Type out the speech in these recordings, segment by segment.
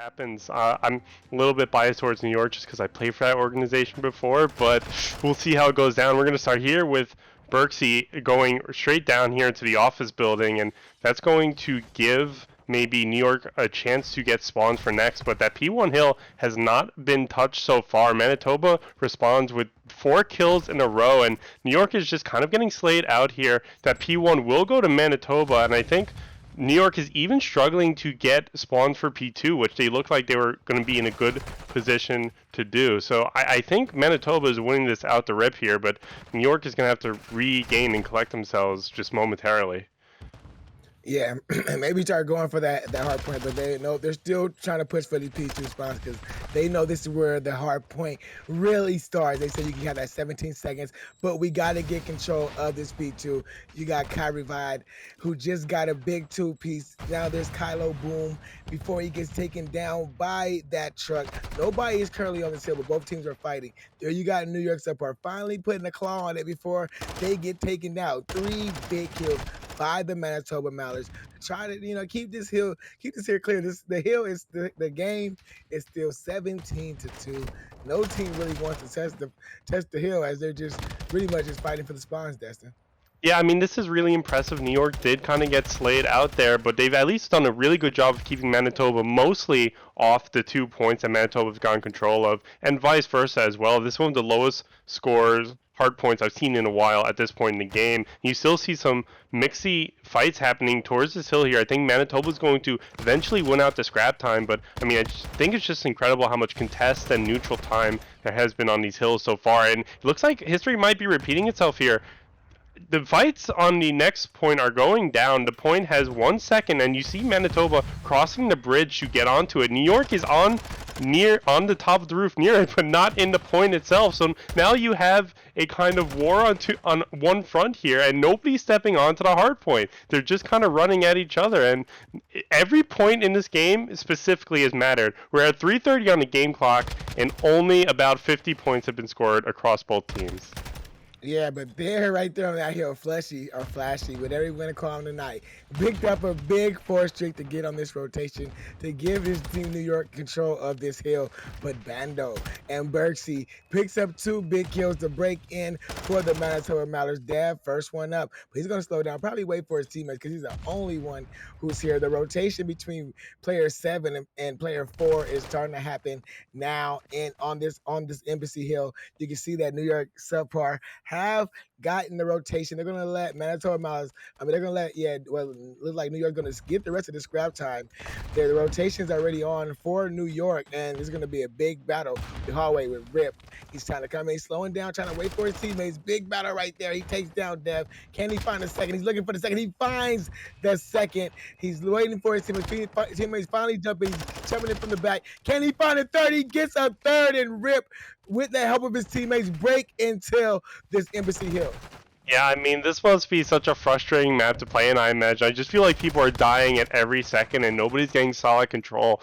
happens. I'm a little bit biased towards New York just because I played for that organization before, but we'll see how it goes down. We're going to start here with Berksey going straight down here into the office building, and that's going to give maybe New York a chance to get spawns for next, but that P1 hill has not been touched so far. Manitoba responds with 4 kills in a row, and New York is just kind of getting slayed out here. That P1 will go to Manitoba, and I think New York is even struggling to get spawns for P2, which they look like they were going to be in a good position to do. So I think Manitoba is winning this out the rip here, but New York is going to have to regain and collect themselves just momentarily. Yeah, maybe start going for that hard point, but they're still trying to push for these P2 spots because they know this is where the hard point really starts. They say you can have that 17 seconds, but we got to get control of this P2. You got Kyrie Vide, who just got a big 2-piece. Now there's Kylo Boom before he gets taken down by that truck. Nobody is currently on this hill, but both teams are fighting. There you got New York SubPar finally putting a claw on it before they get taken down. 3 big kills by the Manitoba Mallards to try to keep this hill clear. The game is still 17-2. No team really wants to test the hill as they're just pretty much just fighting for the spawns, Destin. Yeah, I mean, this is really impressive. New York did kind of get slayed out there, but they've at least done a really good job of keeping Manitoba mostly off the 2 points that Manitoba's gotten control of, and vice versa as well. This is one of the lowest scores, hard points I've seen in a while at this point in the game. You still see some mixy fights happening towards this hill here. I think Manitoba's going to eventually win out the scrap time, but I mean, I just think it's just incredible how much contest and neutral time there has been on these hills so far, and it looks like history might be repeating itself here. The fights on the next point are going down. The point has 1 second, and you see Manitoba crossing the bridge to get onto it. New York is on the top of the roof near it, but not in the point itself. So now you have a kind of war on one front here, and nobody's stepping onto the hard point. They're just kind of running at each other, and every point in this game specifically has mattered. We're at 3:30 on the game clock, and only about 50 points have been scored across both teams. Yeah, but they're right there on that hill, flashy, whatever you want to call them tonight. Picked up a big 4 streak to get on this rotation to give his team New York control of this hill. But Bando and Berksey picks up 2 big kills to break in for the Manitoba Mallards. Dab, first one up, but he's going to slow down, probably wait for his teammates because he's the only one who's here. The rotation between player 7 and player 4 is starting to happen now. And on this Embassy Hill, you can see that New York SubPar have gotten the rotation. They're going to let Manitoba Mallards, they're going to let, look like New York going to get the rest of the scrap time. The rotation's already on for New York, and there's going to be a big battle. The hallway with Rip. He's trying to come in, slowing down, trying to wait for his teammates. Big battle right there. He takes down Dev. Can he find a second? He's looking for the second. He finds the second. He's waiting for his teammates finally jumping. He's jumping in from the back. Can he find a third? He gets a third, and Rip, with the help of his teammates, break until this Embassy Hill. Yeah, I mean, this must be such a frustrating map to play in, I imagine. I just feel like people are dying at every second and nobody's getting solid control.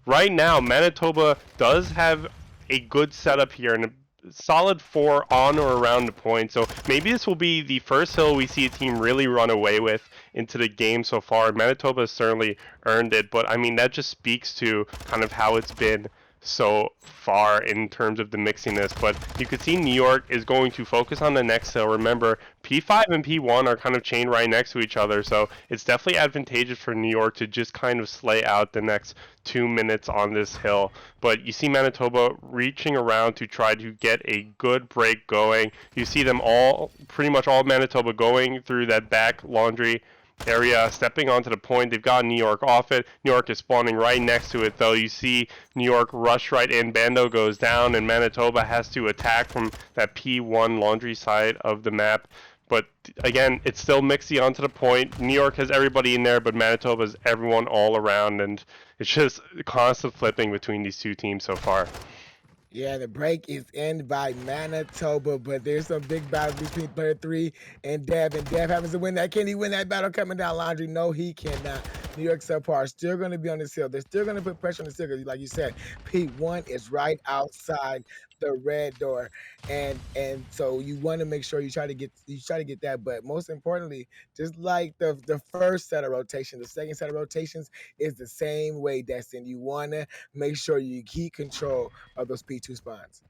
Right now, Manitoba does have a good setup here and a solid 4 on or around the point. So maybe this will be the first hill we see a team really run away with into the game so far. Manitoba has certainly earned it, but I mean, that just speaks to kind of how it's been so far in terms of the mixiness. But you could see New York is going to focus on the next hill. Remember, P5 and P1 are kind of chained right next to each other, so it's definitely advantageous for New York to just kind of slay out the next 2 minutes on this hill. But you see Manitoba reaching around to try to get a good break going. You see them all, pretty much all Manitoba, going through that back laundry area, stepping onto the point. They've got New York off it. New York is spawning right next to it, though. You see New York rush right in. Bando goes down, and Manitoba has to attack from that P1 laundry side of the map. But again, it's still mixy onto the point. New York has everybody in there, but Manitoba has everyone all around, and it's just constant flipping between these two teams so far. Yeah, the break is in by Manitoba, but there's some big battles between player 3 and Dev happens to win that. Can he win that battle coming down laundry? No, he cannot. New York SubPar are still going to be on this hill. They're still going to put pressure on the hill because, like you said, P1 is right outside the red door, and so you want to make sure you try to get that. But most importantly, just like the first set of rotation, the second set of rotations is the same way, Destin. You want to make sure you keep control of those P2 spawns.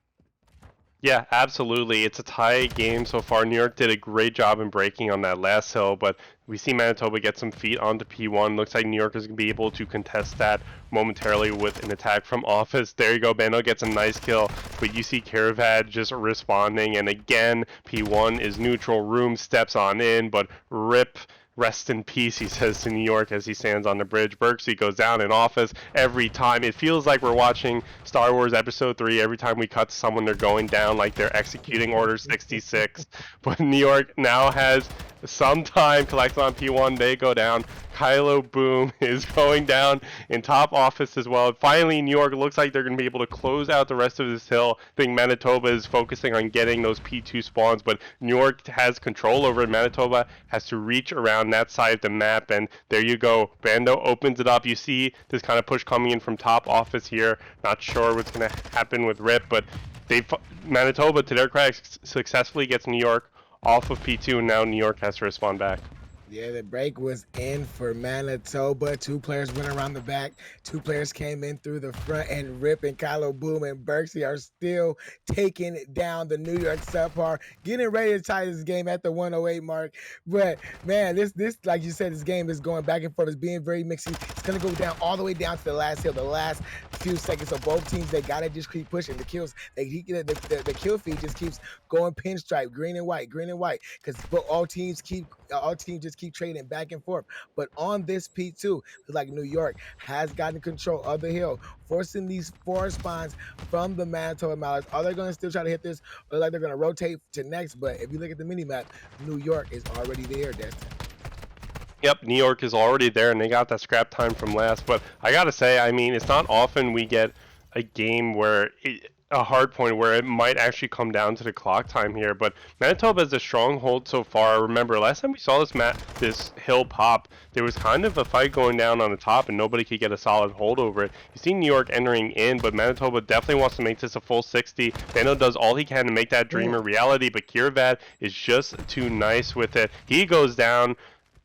Yeah, absolutely. It's a tight game so far. New York did a great job in breaking on that last hill, but we see Manitoba get some feet onto P1. Looks like New York is going to be able to contest that momentarily with an attack from office. There you go. Bando gets a nice kill, but you see Kiravad just responding, and again, P1 is neutral. Room steps on in, but rip. Rest in peace, he says to New York as he stands on the bridge. Berksey goes down in office every time. It feels like we're watching Star Wars Episode 3 every time we cut to someone, they're going down like they're executing Order 66. But New York now has some time collected on P1. They go down. Kylo Boom is going down in top office as well. Finally, New York looks like they're going to be able to close out the rest of this hill. I think Manitoba is focusing on getting those P2 spawns, but New York has control over it. Manitoba has to reach around that side of the map, and there you go. Bando opens it up. You see this kind of push coming in from top office here. Not sure what's going to happen with Rip, but Manitoba, to their credit, successfully gets New York off of P2, and now New York has to respond back. Yeah, the break was in for Manitoba. Two players went around the back. Two players came in through the front, and Rip and Kylo Boom and Berksey are still taking down the New York SubPar, getting ready to tie this game at the 108 mark. But man, this like you said, this game is going back and forth. It's being very mixy. It's gonna go down all the way down to the last hill, the last few seconds. So both teams, they gotta just keep pushing. The kills, the kill feed just keeps going pinstripe, green and white, because all teams just keep trading back and forth. But on this P2, it's like New York has gotten control of the hill, forcing these 4 spawns from the Manitoba Mallards. Are they going to still try to hit this, or like they're going to rotate to next? But if you look at the mini map, New York is already there, Destin. Yep, New York is already there, and they got that scrap time from last. But I gotta say, I mean, it's not often we get a game where a hard point where it might actually come down to the clock time here. But Manitoba is a stronghold so far. Remember, last time we saw this hill pop, there was kind of a fight going down on the top, and nobody could get a solid hold over it. You see New York entering in, but Manitoba definitely wants to make this a full 60. Bando does all he can to make that dream a reality, but Kirvad is just too nice with it. He goes down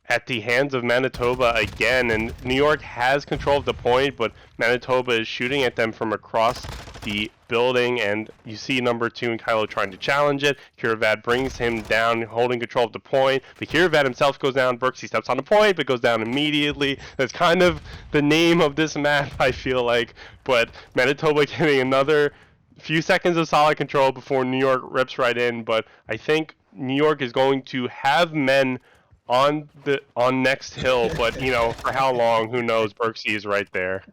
at the hands of Manitoba again, and New York has control of the point, but Manitoba is shooting at them from across the building, and you see number 2 and Kylo trying to challenge it. Kirvad brings him down, holding control of the point, but Kirvad himself goes down. Berksey steps on the point, but goes down immediately. That's kind of the name of this map, I feel like, but Manitoba getting another few seconds of solid control before New York rips right in, but I think New York is going to have men on next hill, but you know, for how long, who knows? Berksey is right there.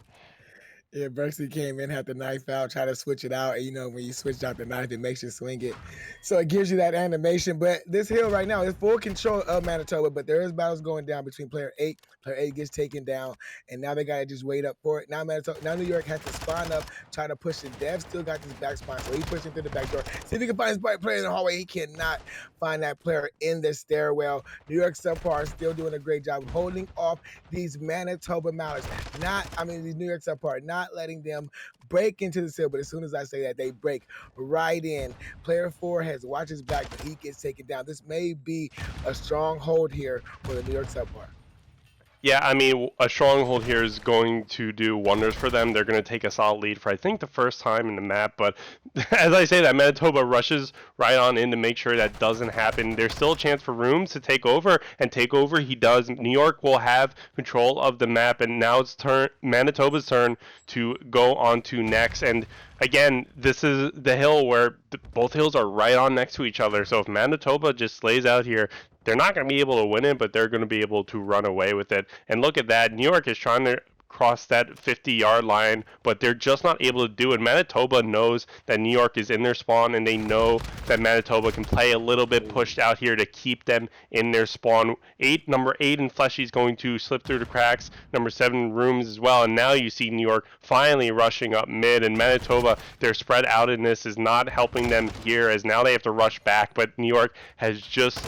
Yeah, Berksey came in, had the knife out, try to switch it out. And, when you switch out the knife, it makes you swing it. So it gives you that animation. But this hill right now is full control of Manitoba, but there is battles going down between player 8. Player 8 gets taken down, and now they got to just wait up for it. Now New York has to spawn up, try to push it. Dev still got this back spawn, so he's pushing through the back door. See if he can find his player in the hallway. He cannot find that player in the stairwell. New York SubPar is still doing a great job holding off these Manitoba Mallards. These New York SubPar, not letting them break into the seal, but as soon as I say that, they break right in. Player 4 has watched his back, but he gets taken down. This may be a strong hold here for the New York SubPar. Yeah, I mean, a stronghold here is going to do wonders for them. They're going to take a solid lead for, I think, the first time in the map. But as I say that, Manitoba rushes right on in to make sure that doesn't happen. There's still a chance for Rooms to take over, and take over he does. New York will have control of the map, and now it's Manitoba's turn to go on to next. And again, this is the hill where both hills are right on next to each other. So if Manitoba just lays out here, they're not going to be able to win it, but they're going to be able to run away with it. And look at that. New York is trying to cross that 50-yard line, but they're just not able to do it. Manitoba knows that New York is in their spawn, and they know that Manitoba can play a little bit pushed out here to keep them in their spawn. Number 8 and Fleshy is going to slip through the cracks. Number 7 Rooms as well. And now you see New York finally rushing up mid, and Manitoba, their spread out in this is not helping them here, as now they have to rush back, but New York has just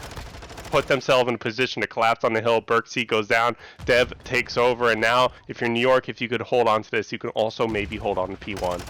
put themselves in a position to collapse on the hill. Berksey goes down, Dev takes over, and now if you're New York, if you could hold on to this, you can also maybe hold on to P1.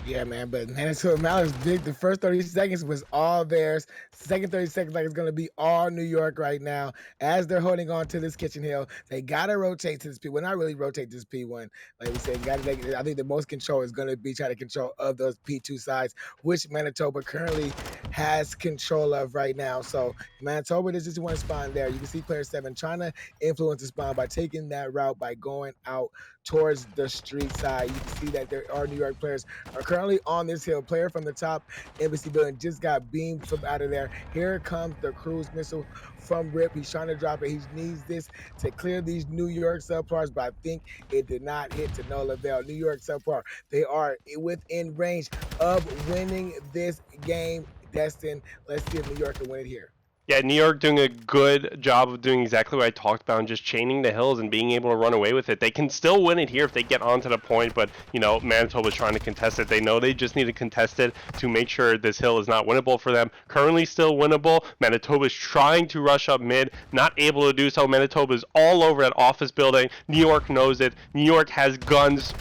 Yeah, man, but Manitoba Mallards big. The first 30 seconds was all theirs. Second 30 seconds, like it's gonna be all New York right now. As they're holding on to this kitchen hill, they gotta rotate to this P. Well, not really rotate this P1. Like we said, gotta make it. I think the most control is gonna be trying to control of those P2 sides, which Manitoba currently has control of right now. So Manitoba, there's just one spawn there. You can see player 7 trying to influence the spawn by taking that route by going out towards the street side. You can see that there are New York players are currently on this hill. Player from the top embassy building just got beamed from out of there. Here comes the cruise missile from Rip. He's trying to drop it. He needs this to clear these New York SubPars, but I think it did not hit to no avail. New York SubPar, they are within range of winning this game. Destin, let's see if New York can win it here. Yeah, New York doing a good job of doing exactly what I talked about and just chaining the hills and being able to run away with it. They can still win it here if they get onto the point, but, Manitoba's trying to contest it. They know they just need to contest it to make sure this hill is not winnable for them. Currently still winnable. Manitoba's trying to rush up mid, not able to do so. Manitoba's all over that office building. New York knows it. New York has guns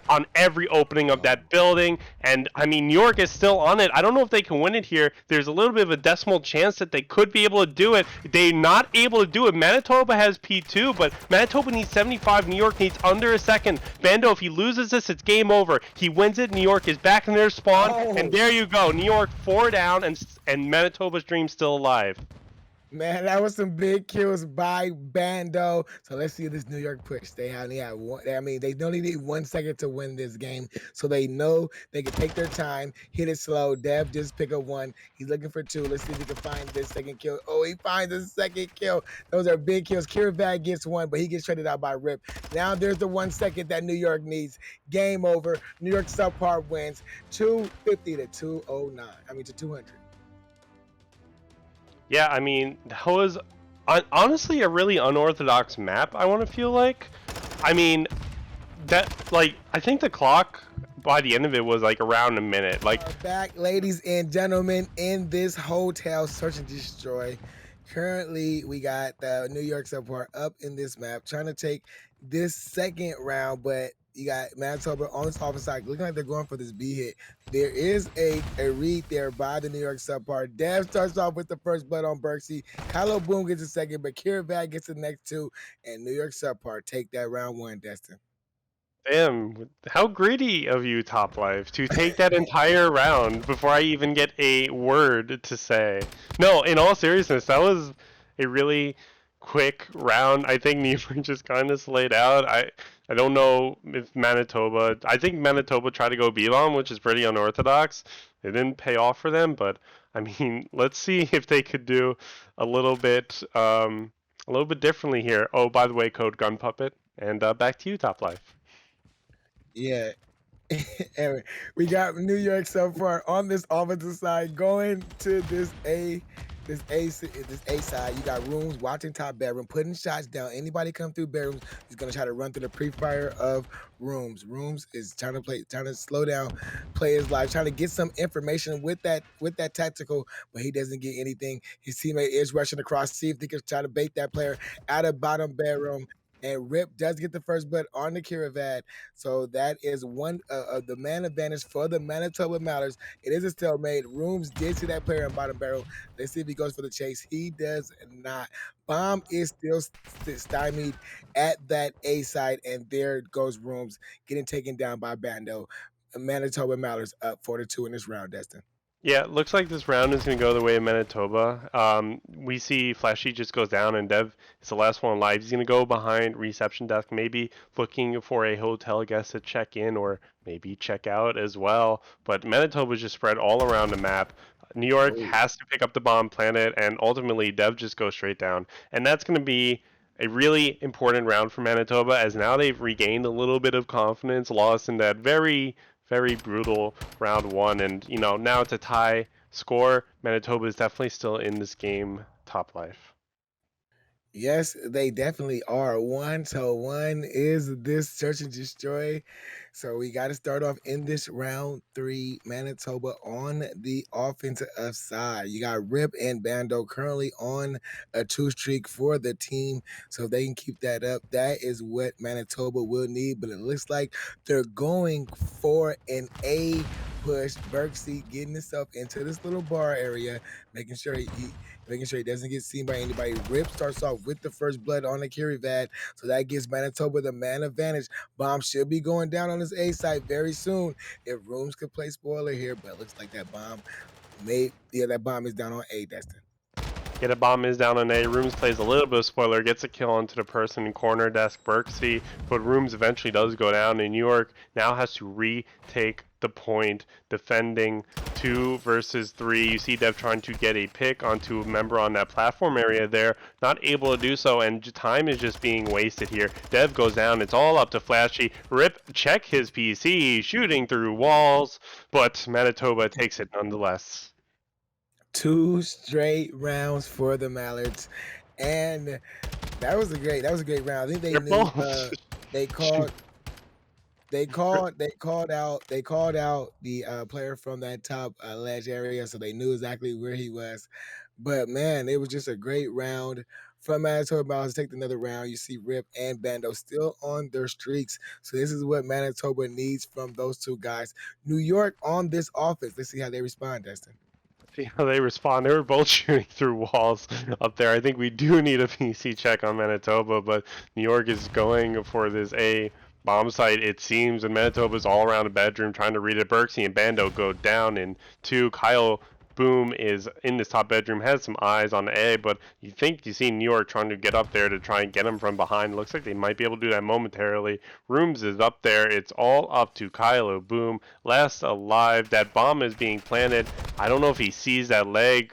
on every opening of that building. And I mean, New York is still on it. I don't know if they can win it here. There's a little bit of a decimal chance that they could be able to do it. They're not able to do it. Manitoba has P2, but Manitoba needs 75. New York needs under a second. Bando, if he loses this, it's game over. He wins it. New York is back in their spawn. And there you go. New York 4 down, and Manitoba's dream still alive. Man, that was some big kills by Bando. So let's see this New York push. They only have one. I mean, they only need 1 second to win this game, so they know they can take their time, hit it slow. Dev just pick up one. He's looking for 2. Let's see if he can find this second kill. Oh, he finds the second kill. Those are big kills. Kiravad gets 1, but he gets traded out by Rip. Now there's the 1 second that New York needs. Game over. New York SubPar wins 250 to 209. I mean to 200. Yeah, I mean, that was honestly a really unorthodox map, I want to feel like. I mean, I think the clock by the end of it was like around a minute. Like, back, ladies and gentlemen, in this hotel, search and destroy. Currently, we got the New York SubPar up in this map, trying to take this second round, but you got Manitoba on this offensive side, looking like they're going for this B hit. There is a read there by the New York SubPar. Dev starts off with the first blood on Berksey. Kylo Boom gets a second, but Kiravad gets the next 2, and New York SubPar take that round 1, Destin. damn, how greedy of you, Top Life, to take that entire round before I even get a word to say. No, in all seriousness, that was a really quick round. I think New York just kind of slayed out. I don't know if Manitoba. I think Manitoba tried to go B-bomb, which is pretty unorthodox. It didn't pay off for them, but I mean, let's see if they could do a little bit, differently here. Oh, by the way, code Gun Puppet, and back to you, Top Life. Yeah. And we got New York SubPar on this offensive side going to this A side. You got Rooms watching top bedroom, putting shots down. Anybody come through bedrooms is gonna try to run through the pre-fire of Rooms. Rooms is trying to slow down players' lives, trying to get some information with that tactical, but he doesn't get anything. His teammate is rushing across, see if they can try to bait that player out of bottom bedroom. And Rip does get the first blood on the Kiravad. So that is one of the man advantage for the Manitoba Mallards. It is a stalemate. Rooms did see that player in bottom barrel. Let's see if he goes for the chase. He does not. Bomb is still stymied at that A side, and there goes Rooms getting taken down by Bando. Manitoba Mallards up 4-2 in this round, Destin. Yeah, it looks like this round is going to go the way of Manitoba. We see Flashy just goes down, and Dev is the last one alive. He's going to go behind reception desk, maybe looking for a hotel guest to check in or maybe check out as well. But Manitoba is just spread all around the map. New York has to pick up the bomb planet, and ultimately Dev just goes straight down. And that's going to be a really important round for Manitoba, as now they've regained a little bit of confidence, lost in that very brutal round 1, and now it's a tie score. Manitoba is definitely still in this game. Top Life. Yes, they definitely are. 1-1 is this search and destroy. So we got to start off in this round three. Manitoba on the offensive side. You got Rip and Bando currently on a two streak for the team. So if they can keep that up, that is what Manitoba will need. But it looks like they're going for an A push. Berksey getting himself into this little bar area, making sure making sure he doesn't get seen by anybody. Rip starts off with the first blood on the carry vad. So that gives Manitoba the man advantage. Bomb should be going down on this A site very soon. If Rooms could play spoiler here, but it looks like that bomb that bomb is down on A, Destin. Yeah, the bomb is down on A. Rooms plays a little bit of spoiler, gets a kill onto the person in corner desk, Berksey, but Rooms eventually does go down, and New York now has to retake the point, defending 2 versus 3. You see Dev trying to get a pick onto a member on that platform area there, not able to do so, and time is just being wasted here. Dev goes down, it's all up to Flashy. Rip, check his PC, shooting through walls, but Manitoba takes it nonetheless. 2 straight rounds for the Mallards, and that was a great round. I think they They're knew both. they called they called out the player from that top ledge area, so they knew exactly where he was. But man, it was just a great round from Manitoba Mallards. Take another round. You see Rip and Bando still on their streaks. So this is what Manitoba needs from those two guys. New York on this offense. Let's see how they respond, Destin. See how they respond. They were both shooting through walls up there. I think we do need a PC check on Manitoba, but New York is going for this A bomb site, it seems, and Manitoba's all around the bedroom trying to read it. Berksey and Bando go down in 2. Kyle Boom is in this top bedroom, has some eyes on A, but you see New York trying to get up there to try and get him from behind. Looks like they might be able to do that momentarily. Rooms is up there. It's all up to Kylo Boom. Last alive. That bomb is being planted. I don't know if he sees that leg.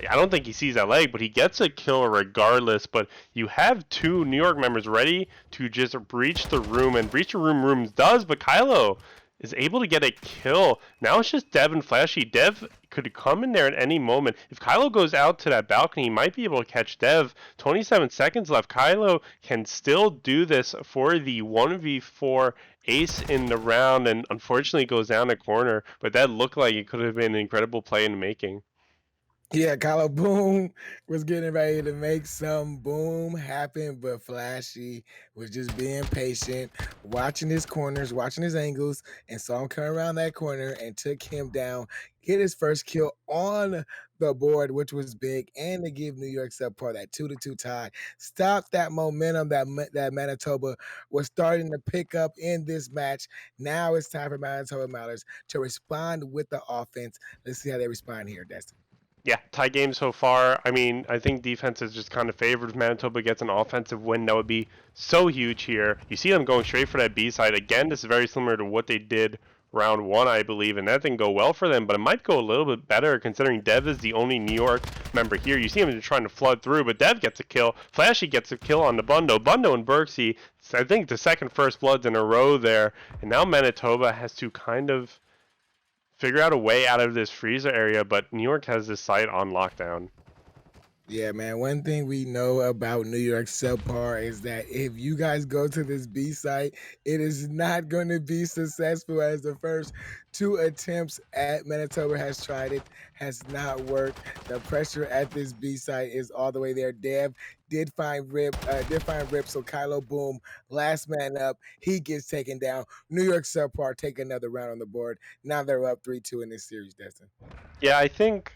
I don't think he sees that leg, but he gets a kill regardless. But you have 2 New York members ready to just breach the room, and breach the room Rooms does, but Kylo is able to get a kill. Now it's just Dev and Flashy. Dev could come in there at any moment. If Kylo goes out to that balcony, he might be able to catch Dev. 27 seconds left. Kylo can still do this for the 1v4 ace in the round, and unfortunately goes down the corner, but that looked like it could have been an incredible play in the making. Yeah, Kylo Boom was getting ready to make some boom happen, but Flashy was just being patient, watching his corners, watching his angles, and saw him come around that corner and took him down, get his first kill on the board, which was big, and to give New York SubPar that 2-2 tie. Stop that momentum that Manitoba was starting to pick up in this match. Now it's time for Manitoba Mallards to respond with the offense. Let's see how they respond here, Destin. Yeah, tie game so far. I mean, I think defense is just kind of favored. If Manitoba gets an offensive win, that would be so huge here. You see them going straight for that B side. Again, this is very similar to what they did round 1, I believe, and that didn't go well for them, but it might go a little bit better considering Dev is the only New York member here. You see him trying to flood through, but Dev gets a kill. Flashy gets a kill on the Bundo. Bundo and Berksey, I think the second first bloods in a row there, and now Manitoba has to kind of figure out a way out of this freezer area, but New York has this site on lockdown. Yeah, man. One thing we know about New York SubPar is that if you guys go to this B site, it is not going to be successful, as the first 2 attempts at Manitoba has tried it, has not worked. The pressure at this B site is all the way there. Dev did find Rip, so Kylo Boom, last man up, he gets taken down. New York SubPar take another round on the board. Now they're up 3-2 in this series, Destin. Yeah, I think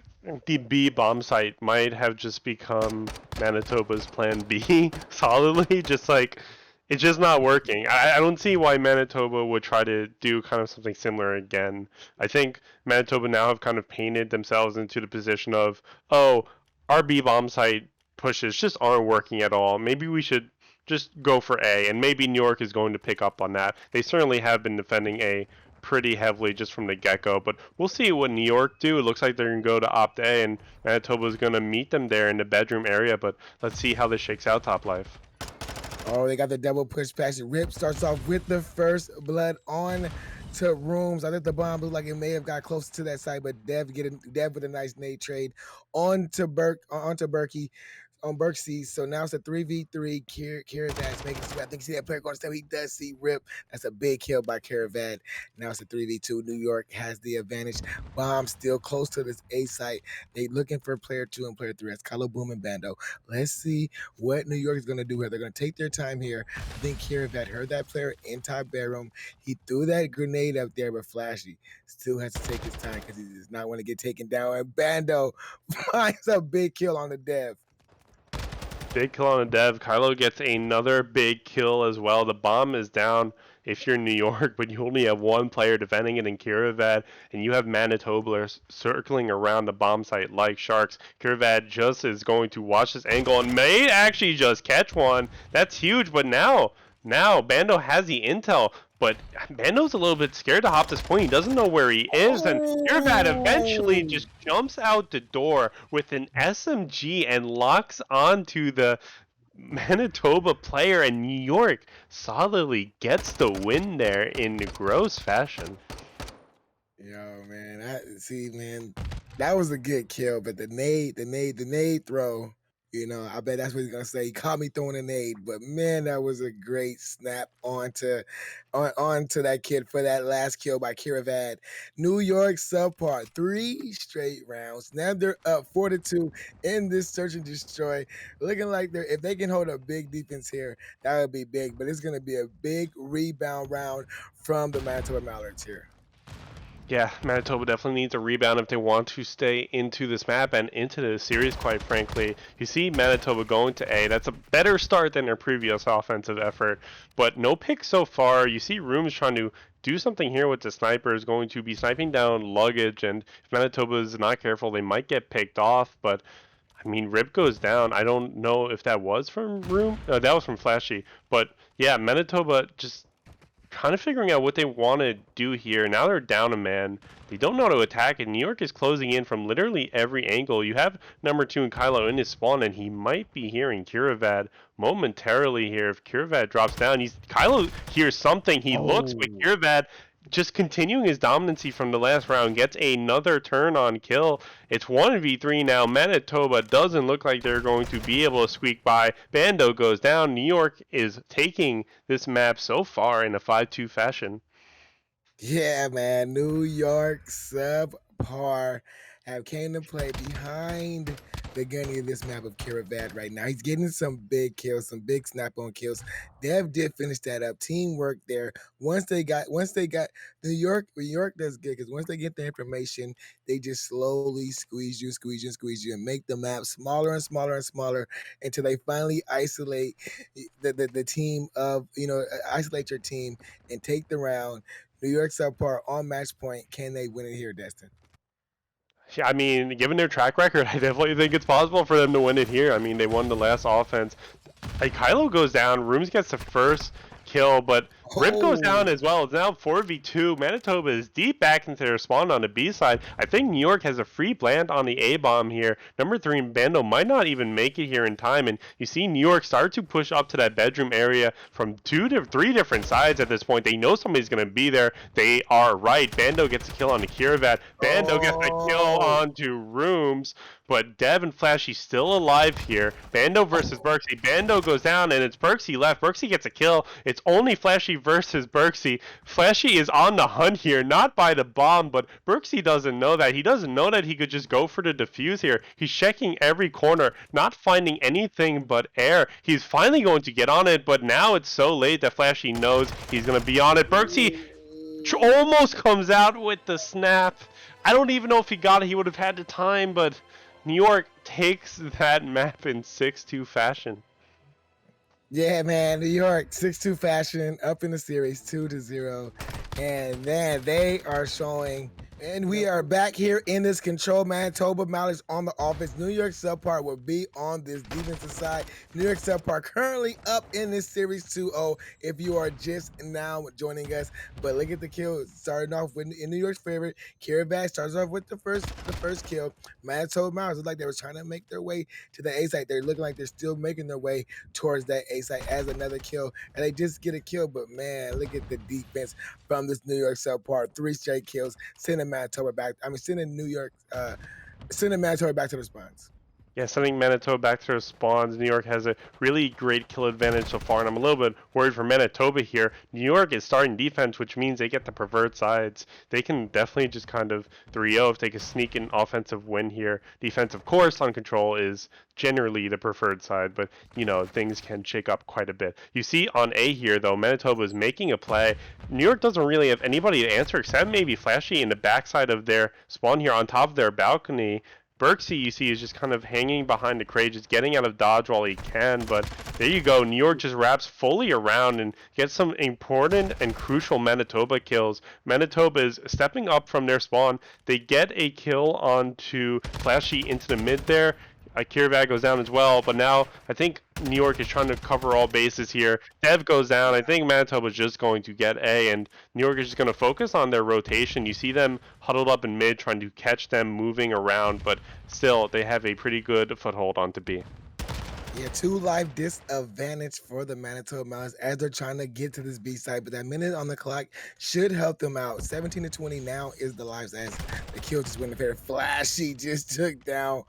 the B bomb site might have just become Manitoba's plan B solidly. Just like it's just not working. I don't see why Manitoba would try to do kind of something similar again. I think Manitoba now have kind of painted themselves into the position of, oh, our B bomb site pushes just aren't working at all. Maybe we should just go for A, and maybe New York is going to pick up on that. They certainly have been defending A pretty heavily just from the get-go, but we'll see what New York do. It looks like they're going to go to opt A, and Manitoba is going to meet them there in the bedroom area, but let's see how this shakes out, Top Life. Oh, they got the double push pass. Rip starts off with the first blood on to Rooms. I think the bomb looked like it may have got close to that side, but Dev with a nice nade trade onto Berkey. on Berksey. So now it's a 3v3. Caravat's making some. I think see that player going to step. He does see Rip. That's a big kill by Caravat. Now it's a 3v2. New York has the advantage. Bomb still close to this A site. They looking for player 2 and player 3. That's Kylo Boom and Bando. Let's see what New York is going to do here. They're going to take their time here. I think Caravat heard that player in top bedroom. He threw that grenade up there, but Flashy still has to take his time because he does not want to get taken down. And Bando finds a big kill on the dev. Big kill on a dev. Kylo gets another big kill as well. The bomb is down if you're New York, but you only have one player defending it in Kiravat, and you have Manitoba circling around the bomb site like sharks. Kiravat just is going to watch this angle and may actually just catch one. That's huge, but now Bando has the intel, but Bando's a little bit scared to hop this point. He doesn't know where he is, and Kiravat eventually just jumps out the door with an SMG and locks onto the Manitoba player, and New York solidly gets the win there in gross fashion. Yo, man, I see, man, that was a good kill, but the nade throw, I bet that's what he's gonna say. He caught me throwing a nade, but man, that was a great snap onto that kid for that last kill by Kiravad. New York SubPar, 3 straight rounds. Now they're up 4-2 in this search and destroy. Looking like if they can hold a big defense here, that would be big. But it's gonna be a big rebound round from the Manitoba Mallards here. Yeah, Manitoba definitely needs a rebound if they want to stay into this map and into the series, quite frankly. You see Manitoba going to A. That's a better start than their previous offensive effort, but no picks so far. You see Rooms trying to do something here with the sniper, is going to be sniping down luggage, and if Manitoba is not careful, they might get picked off, but I mean, Rip goes down. I don't know if that was from Room. No, that was from Flashy. But yeah, Manitoba just kind of figuring out what they want to do here. Now they're down a man. They don't know how to attack, and New York is closing in from literally every angle. You have number 2 and Kylo in his spawn, and he might be hearing Kiravad momentarily here. If Kiravad drops down, Kylo hears something. He looks, but Kiravad just continuing his dominancy from the last round, gets another turn on kill. It's 1v3 now. Manitoba doesn't look like they're going to be able to squeak by. Bando goes down. New York is taking this map so far in a 5-2 fashion. Yeah, man. New York SubPar have came to play behind the gunny of this map of Kiravad right now. He's getting some big kills, some big snap-on kills. Dev did finish that up. Teamwork there. Once they got New York does good because once they get the information, they just slowly squeeze you, and make the map smaller and smaller and smaller until they finally isolate the team of, isolate your team and take the round. New York SubPar on match point. Can they win it here, Destin? Yeah, I mean, given their track record, I definitely think it's possible for them to win it here. I mean, they won the last offense. Like, Kylo goes down, Rooms gets the first kill, but Rip goes down as well. It's now 4v2. Manitoba is deep back into their spawn on the B side. I think New York has a free plant on the A bomb here. Number 3 Bando might not even make it here in time, and you see New York start to push up to that bedroom area from 2 to 3 different sides at this point. They know somebody's going to be there. They are right. Bando gets a kill on the Kiravat. Bando gets a kill onto Rooms, but Dev and Flashy still alive here. Bando versus Berksey. Bando goes down, and it's Berksey left. Berksey gets a kill. It's only Flashy versus Berksey. Flashy is on the hunt here, not by the bomb, but Berksey doesn't know that. He doesn't know that he could just go for the defuse here. He's checking every corner, not finding anything but air. He's finally going to get on it, but now it's so late that Flashy knows he's going to be on it. Berksey almost comes out with the snap. I don't even know if he got it. He would have had the time, but New York takes that map in 6-2 fashion. Yeah, man. New York 6-2 fashion up in the series 2-0. And man, they are showing. And we are back here in this control. Manitoba Mallards on the offense. New York SubPar will be on this defensive side. New York SubPar currently up in this series 2-0 if you are just now joining us. But look at the kill. Starting off with in New York's favorite. Kiravad starts off with the first kill. Manitoba Mallards look like they were trying to make their way to the A site. They're looking like they're still making their way towards that A site as another kill. And they just get a kill. But man, look at the defense from this New York SubPar. 3 straight kills. Sending Manitoba back. Sending Manitoba back to the spawns. Yeah, sending Manitoba back to their spawns. New York has a really great kill advantage so far, and I'm a little bit worried for Manitoba here. New York is starting defense, which means they get the preferred sides. They can definitely just kind of 3-0 if they can sneak an offensive win here. Defense, of course, on control is generally the preferred side, but things can shake up quite a bit. You see on A here, though, Manitoba is making a play. New York doesn't really have anybody to answer except maybe Flashy in the backside of their spawn here on top of their balcony. Berksey, you see, is just kind of hanging behind the crate, just getting out of dodge while he can. But there you go. New York just wraps fully around and gets some important and crucial Manitoba kills. Manitoba is stepping up from their spawn. They get a kill onto Flashy into the mid there. Kirvad goes down as well, but now I think New York is trying to cover all bases here. Dev goes down. I think Manitoba is just going to get A, and New York is just going to focus on their rotation. You see them huddled up in mid, trying to catch them moving around, but still, they have a pretty good foothold onto B. Yeah, 2 life disadvantage for the Manitoba Mallards as they're trying to get to this B side, but that minute on the clock should help them out. 17-20 now is the lives as the kill just went fair. Flashy just took down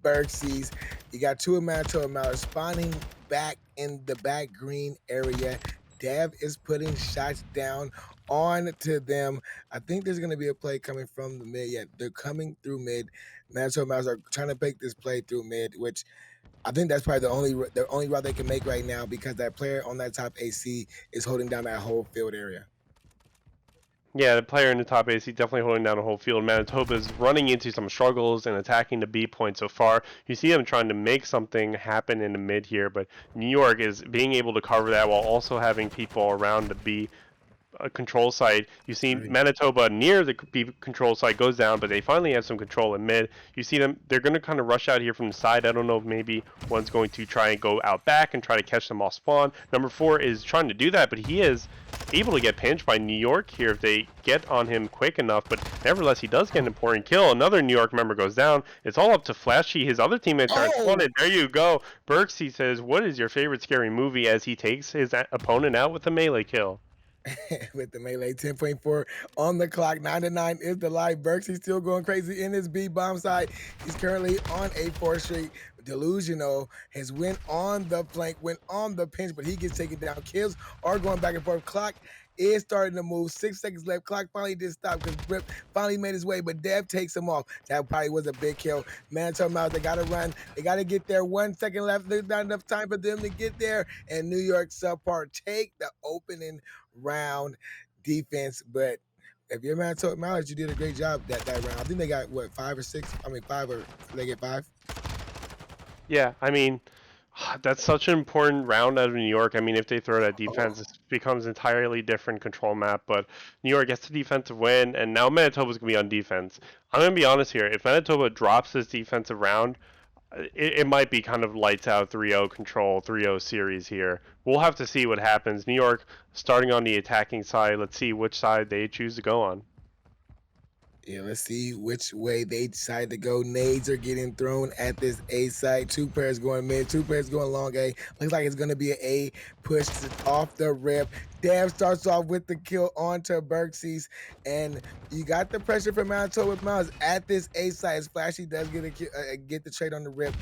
Berksey's. You got 2 of Manitoba Mallards spawning back in the back green area. Dev is putting shots down on to them. I think there's going to be a play coming from the mid. Yeah, they're coming through mid. Manitoba Mallards are trying to make this play through mid, which I think that's probably the only route they can make right now because that player on that top AC is holding down that whole field area. Yeah, the player in the top AC definitely holding down the whole field. Manitoba is running into some struggles and attacking the B point so far. You see them trying to make something happen in the mid here, but New York is being able to cover that while also having people around the B control site. You see Right. Manitoba near the B control site goes down, but they finally have some control in mid. You see them, they're going to kind of rush out here from the side. I don't know if maybe one's going to try and go out back and try to catch them off spawn. Number 4 is trying to do that, but he is able to get pinched by New York here if they get on him quick enough, but nevertheless he does get an important kill. Another New York member goes down. It's all up to Flashy. His other teammates are Oh, exploded. There you go. Burks, he says, what is your favorite scary movie, as he takes his opponent out with a melee kill. with the melee 10.4 on the clock. 9-9 is the live. Burks, he's still going crazy in his B bomb side. He's currently on a 4th streak. Delusional has went on the flank, went on the pinch, but he gets taken down. Kills are going back and forth. Clock is starting to move. 6 seconds left. Clock finally did stop because Rip finally made his way, but Dev takes him off. That probably was a big kill. Manitoba Mallards, they got to run. They got to get there. 1 second left. There's not enough time for them to get there. And New York SubPar take the opening round defense. But if you're Manitoba Mallards, you did a great job that round. I think they got, what, 5 or 6? I mean, 5 or they get 5? Yeah, I mean, that's such an important round out of New York. I mean, if they throw that Oh. defense, it becomes entirely different control map. But New York gets the defensive win, and now Manitoba's going to be on defense. I'm going to be honest here. If Manitoba drops this defensive round, it might be kind of lights out 3-0 control, 3-0 series here. We'll have to see what happens. New York starting on the attacking side. Let's see which side they choose to go on. Yeah, let's see which way they decide to go. Nades are getting thrown at this A side. 2 players going mid, 2 players going long A. Looks like it's going to be an A push off the rip. Dev starts off with the kill onto Berksey's, and you got the pressure from Manitoba Mallards at this A side. As Flashy does get the trade on the rip.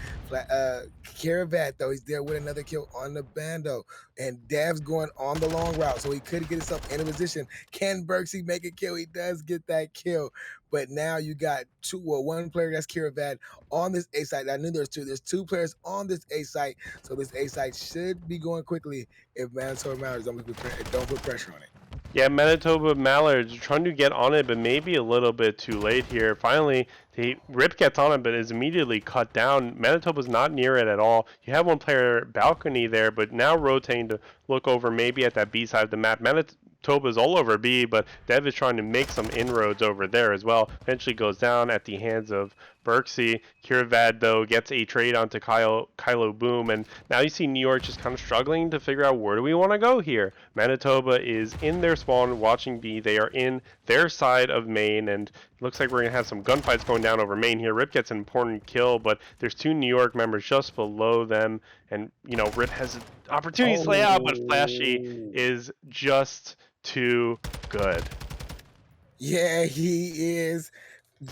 Kiravad, though, he's there with another kill on the Bando, and Dev's going on the long route, so he could get himself in a position. Can Berksey make a kill? He does get that kill. But now you got 1 player that's Kiravad on this A site. I knew there's 2. There's 2 players on this A site, so this A site should be going quickly if Manitoba Mallards don't put pressure on it. Yeah, Manitoba Mallards trying to get on it, but maybe a little bit too late here. Finally, Rip gets on it, but is immediately cut down. Manitoba's not near it at all. You have 1 player balcony there, but now rotating to look over maybe at that B side of the map. Manitoba's all over B, but Dev is trying to make some inroads over there as well. Eventually goes down at the hands of Berksey. Kirvad, though, gets a trade onto Kylo Boom, and now you see New York just kind of struggling to figure out where do we want to go here. Manitoba is in their spawn watching B. They are in their side of main, and it looks like we're going to have some gunfights going down over main here. Rip gets an important kill, but there's 2 New York members just below them, and, Rip has an opportunity to slay out, but Flashy is just too good. Yeah, he is.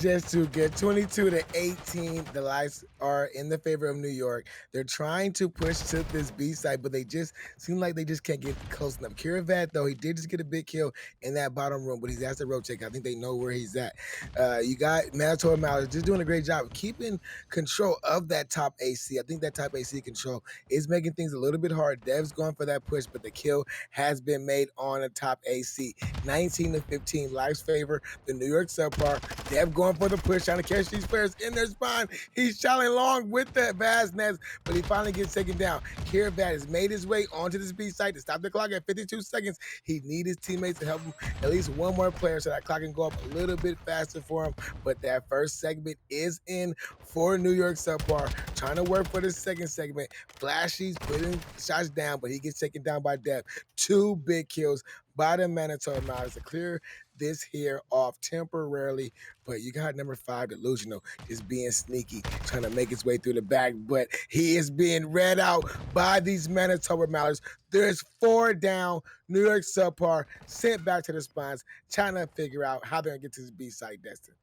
just to get 22 to 18. The lights are in the favor of New York. They're trying to push to this B side, but they just seem like they just can't get close enough. Kiravat, though, he did just get a big kill in that bottom room, but he's at the rotate. I think they know where he's at. You got Manitoba Mallards just doing a great job of keeping control of that top AC. I think that top AC control is making things a little bit hard. Dev's going for that push, but the kill has been made on a top AC. 19 to 15, life's favor, the New York SubPar. Dev going for the push, trying to catch these players in their spine. He's challenging long with the vast nest, but he finally gets taken down. Kiravat has made his way onto this B site to stop the clock at 52 seconds. He needs his teammates to help him at least one more player so that clock can go up a little bit faster for him. But that first segment is in for New York SubPar, trying to work for the second segment. Flashy's putting shots down, but he gets taken down by Dev. 2 big kills by the Manitoba Mallards to clear this here off temporarily. But you got number 5, Delusional, just being sneaky, trying to make his way through the back. But he is being read out by these Manitoba Mallards. There's 4 down. New York SubPar sent back to the spawns, trying to figure out how they're going to get to this B side, Destin.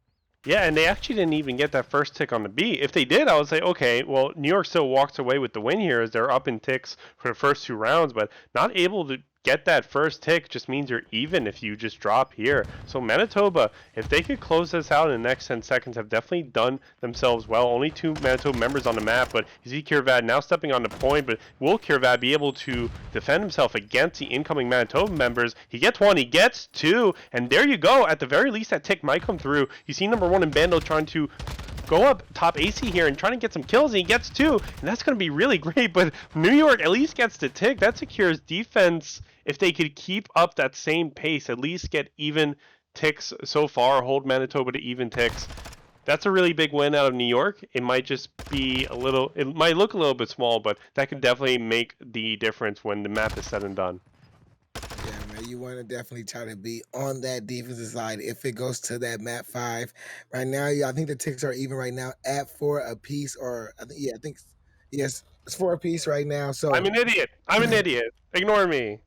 Yeah, and they actually didn't even get that first tick on the B. If they did, I would say, okay, well, New York still walks away with the win here as they're up in ticks for the first 2 rounds, but not able to get that first tick just means you're even if you just drop here. So Manitoba, if they could close this out in the next 10 seconds, have definitely done themselves well. Only 2 Manitoba members on the map, but you see Kiravat now stepping on the point, but will Kiravat be able to defend himself against the incoming Manitoba members? He gets 1, he gets 2, and there you go. At the very least, that tick might come through. You see number 1 in Bando trying to go up top AC here and trying to get some kills, and he gets 2, and that's going to be really great. But New York at least gets the tick. That secures defense. If they could keep up that same pace, at least get even ticks so far, hold Manitoba to even ticks. That's a really big win out of New York. It might just be a little, it might look a little bit small, but that could definitely make the difference when the map is said and done. Yeah, man, you want to definitely try to be on that defensive side if it goes to that map 5. Right now, I think the ticks are even right now at 4 apiece, or I think, yes, it's 4 apiece right now. So I'm an idiot. I'm an idiot. Ignore me.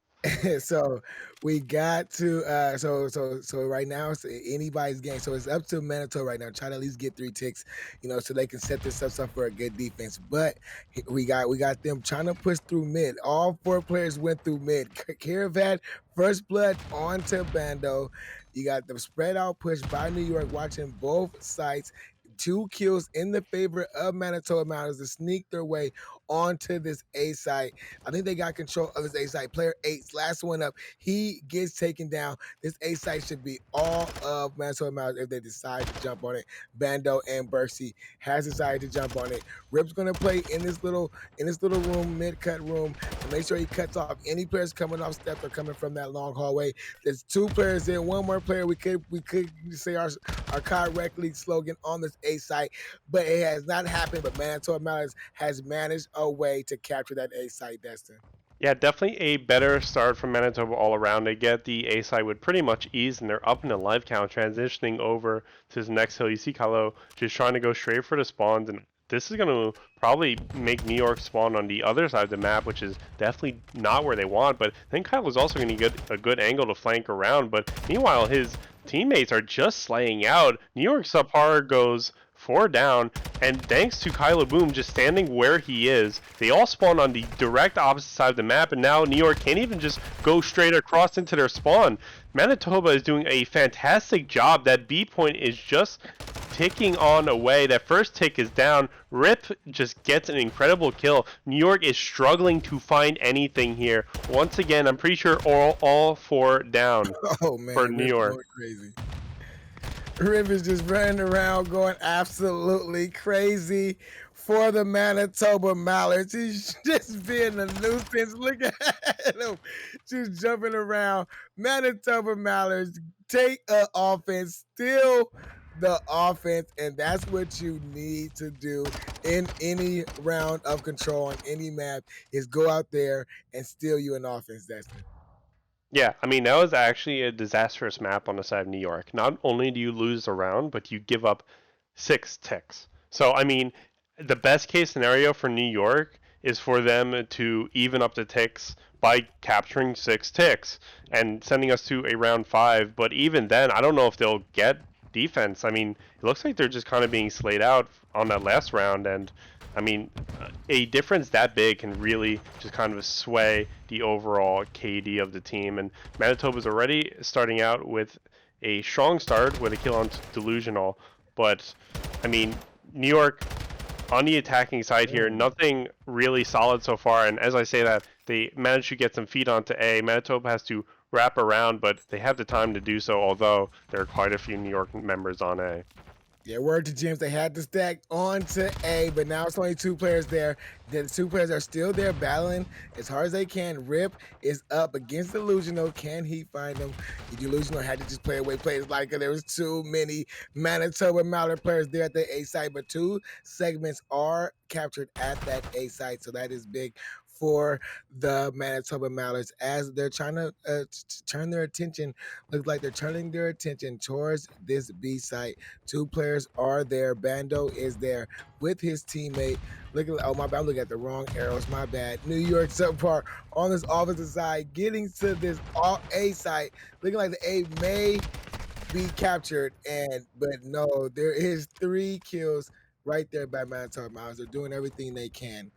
so we got to so right now it's anybody's game. So it's up to Manitoba right now. Try to at least get 3 ticks, so they can set themselves up for a good defense. But we got them trying to push through mid. All 4 players went through mid. Kiravat, First Blood onto Bando. You got the spread out push by New York, watching both sides. 2 kills in the favor of Manitoba Mallards to sneak their way onto this A site. I think they got control of this A site. Player 8's last one up. He gets taken down. This A site should be all of Manitoba Mallards if they decide to jump on it. Bando and Berksy has decided to jump on it. Rip's gonna play in this little room, mid-cut room, to make sure he cuts off any players coming off steps or coming from that long hallway. There's 2 players in, 1 more player. We could say our correctly slogan on this A site, but it has not happened. But Manitoba Mallards has managed a way to capture that A site, Destin. Yeah, definitely a better start from Manitoba all around. They get the A side with pretty much ease, and they're up in the life count, transitioning over to the next hill. You see Kylo just trying to go straight for the spawns, and this is going to probably make New York spawn on the other side of the map, which is definitely not where they want. But I think Kylo's also going to get a good angle to flank around. But meanwhile, his teammates are just slaying out. New York SubPar goes 4 down, and thanks to Kylo Boom just standing where he is, they all spawn on the direct opposite side of the map, and now New York can't even just go straight across into their spawn. Manitoba is doing a fantastic job. That B point is just ticking on away. That first tick is down. Rip just gets an incredible kill. New York is struggling to find anything here. Once again, I'm pretty sure all 4 down Oh man, for New York. Crazy. Rip is just running around going absolutely crazy for the Manitoba Mallards. He's just being a nuisance. Look at him just jumping around. Manitoba Mallards take an offense, steal the offense, and that's what you need to do in any round of control on any map, is go out there and steal you an offense, Destin. Yeah, I mean, that was actually a disastrous map on the side of New York. Not only do you lose a round, but you give up 6 ticks. So, I mean, the best case scenario for New York is for them to even up the ticks by capturing 6 ticks and sending us to a round 5. But even then, I don't know if they'll get defense. I mean, it looks like they're just kind of being slayed out on that last round, and I mean, a difference that big can really just kind of sway the overall KD of the team. And Manitoba's already starting out with a strong start with a kill on Delusional, but I mean, New York on the attacking side here, nothing really solid so far. And as I say that, they managed to get some feet onto A. Manitoba has to wrap around, but they have the time to do so, although there are quite a few New York members on A. Yeah, word to James. They had to stack on to A, but now it's only 2 players there. The 2 players are still there battling as hard as they can. Rip is up against Delusional. Can he find them? Delusional had to just play away plays like there was too many Manitoba Mallard players there at the A site, but 2 segments are captured at that A site, so that is big for the Manitoba Mallards as they're trying to turn their attention. Looks like they're turning their attention towards this B site. 2 players are there. Bando is there with his teammate. Look at, oh my bad, I'm looking at the wrong arrows. My bad. New York SubPar on this offensive side, getting to this A site. Looking like the A may be captured, but no, there is 3 kills right there by Manitoba Mallards. They're doing everything they can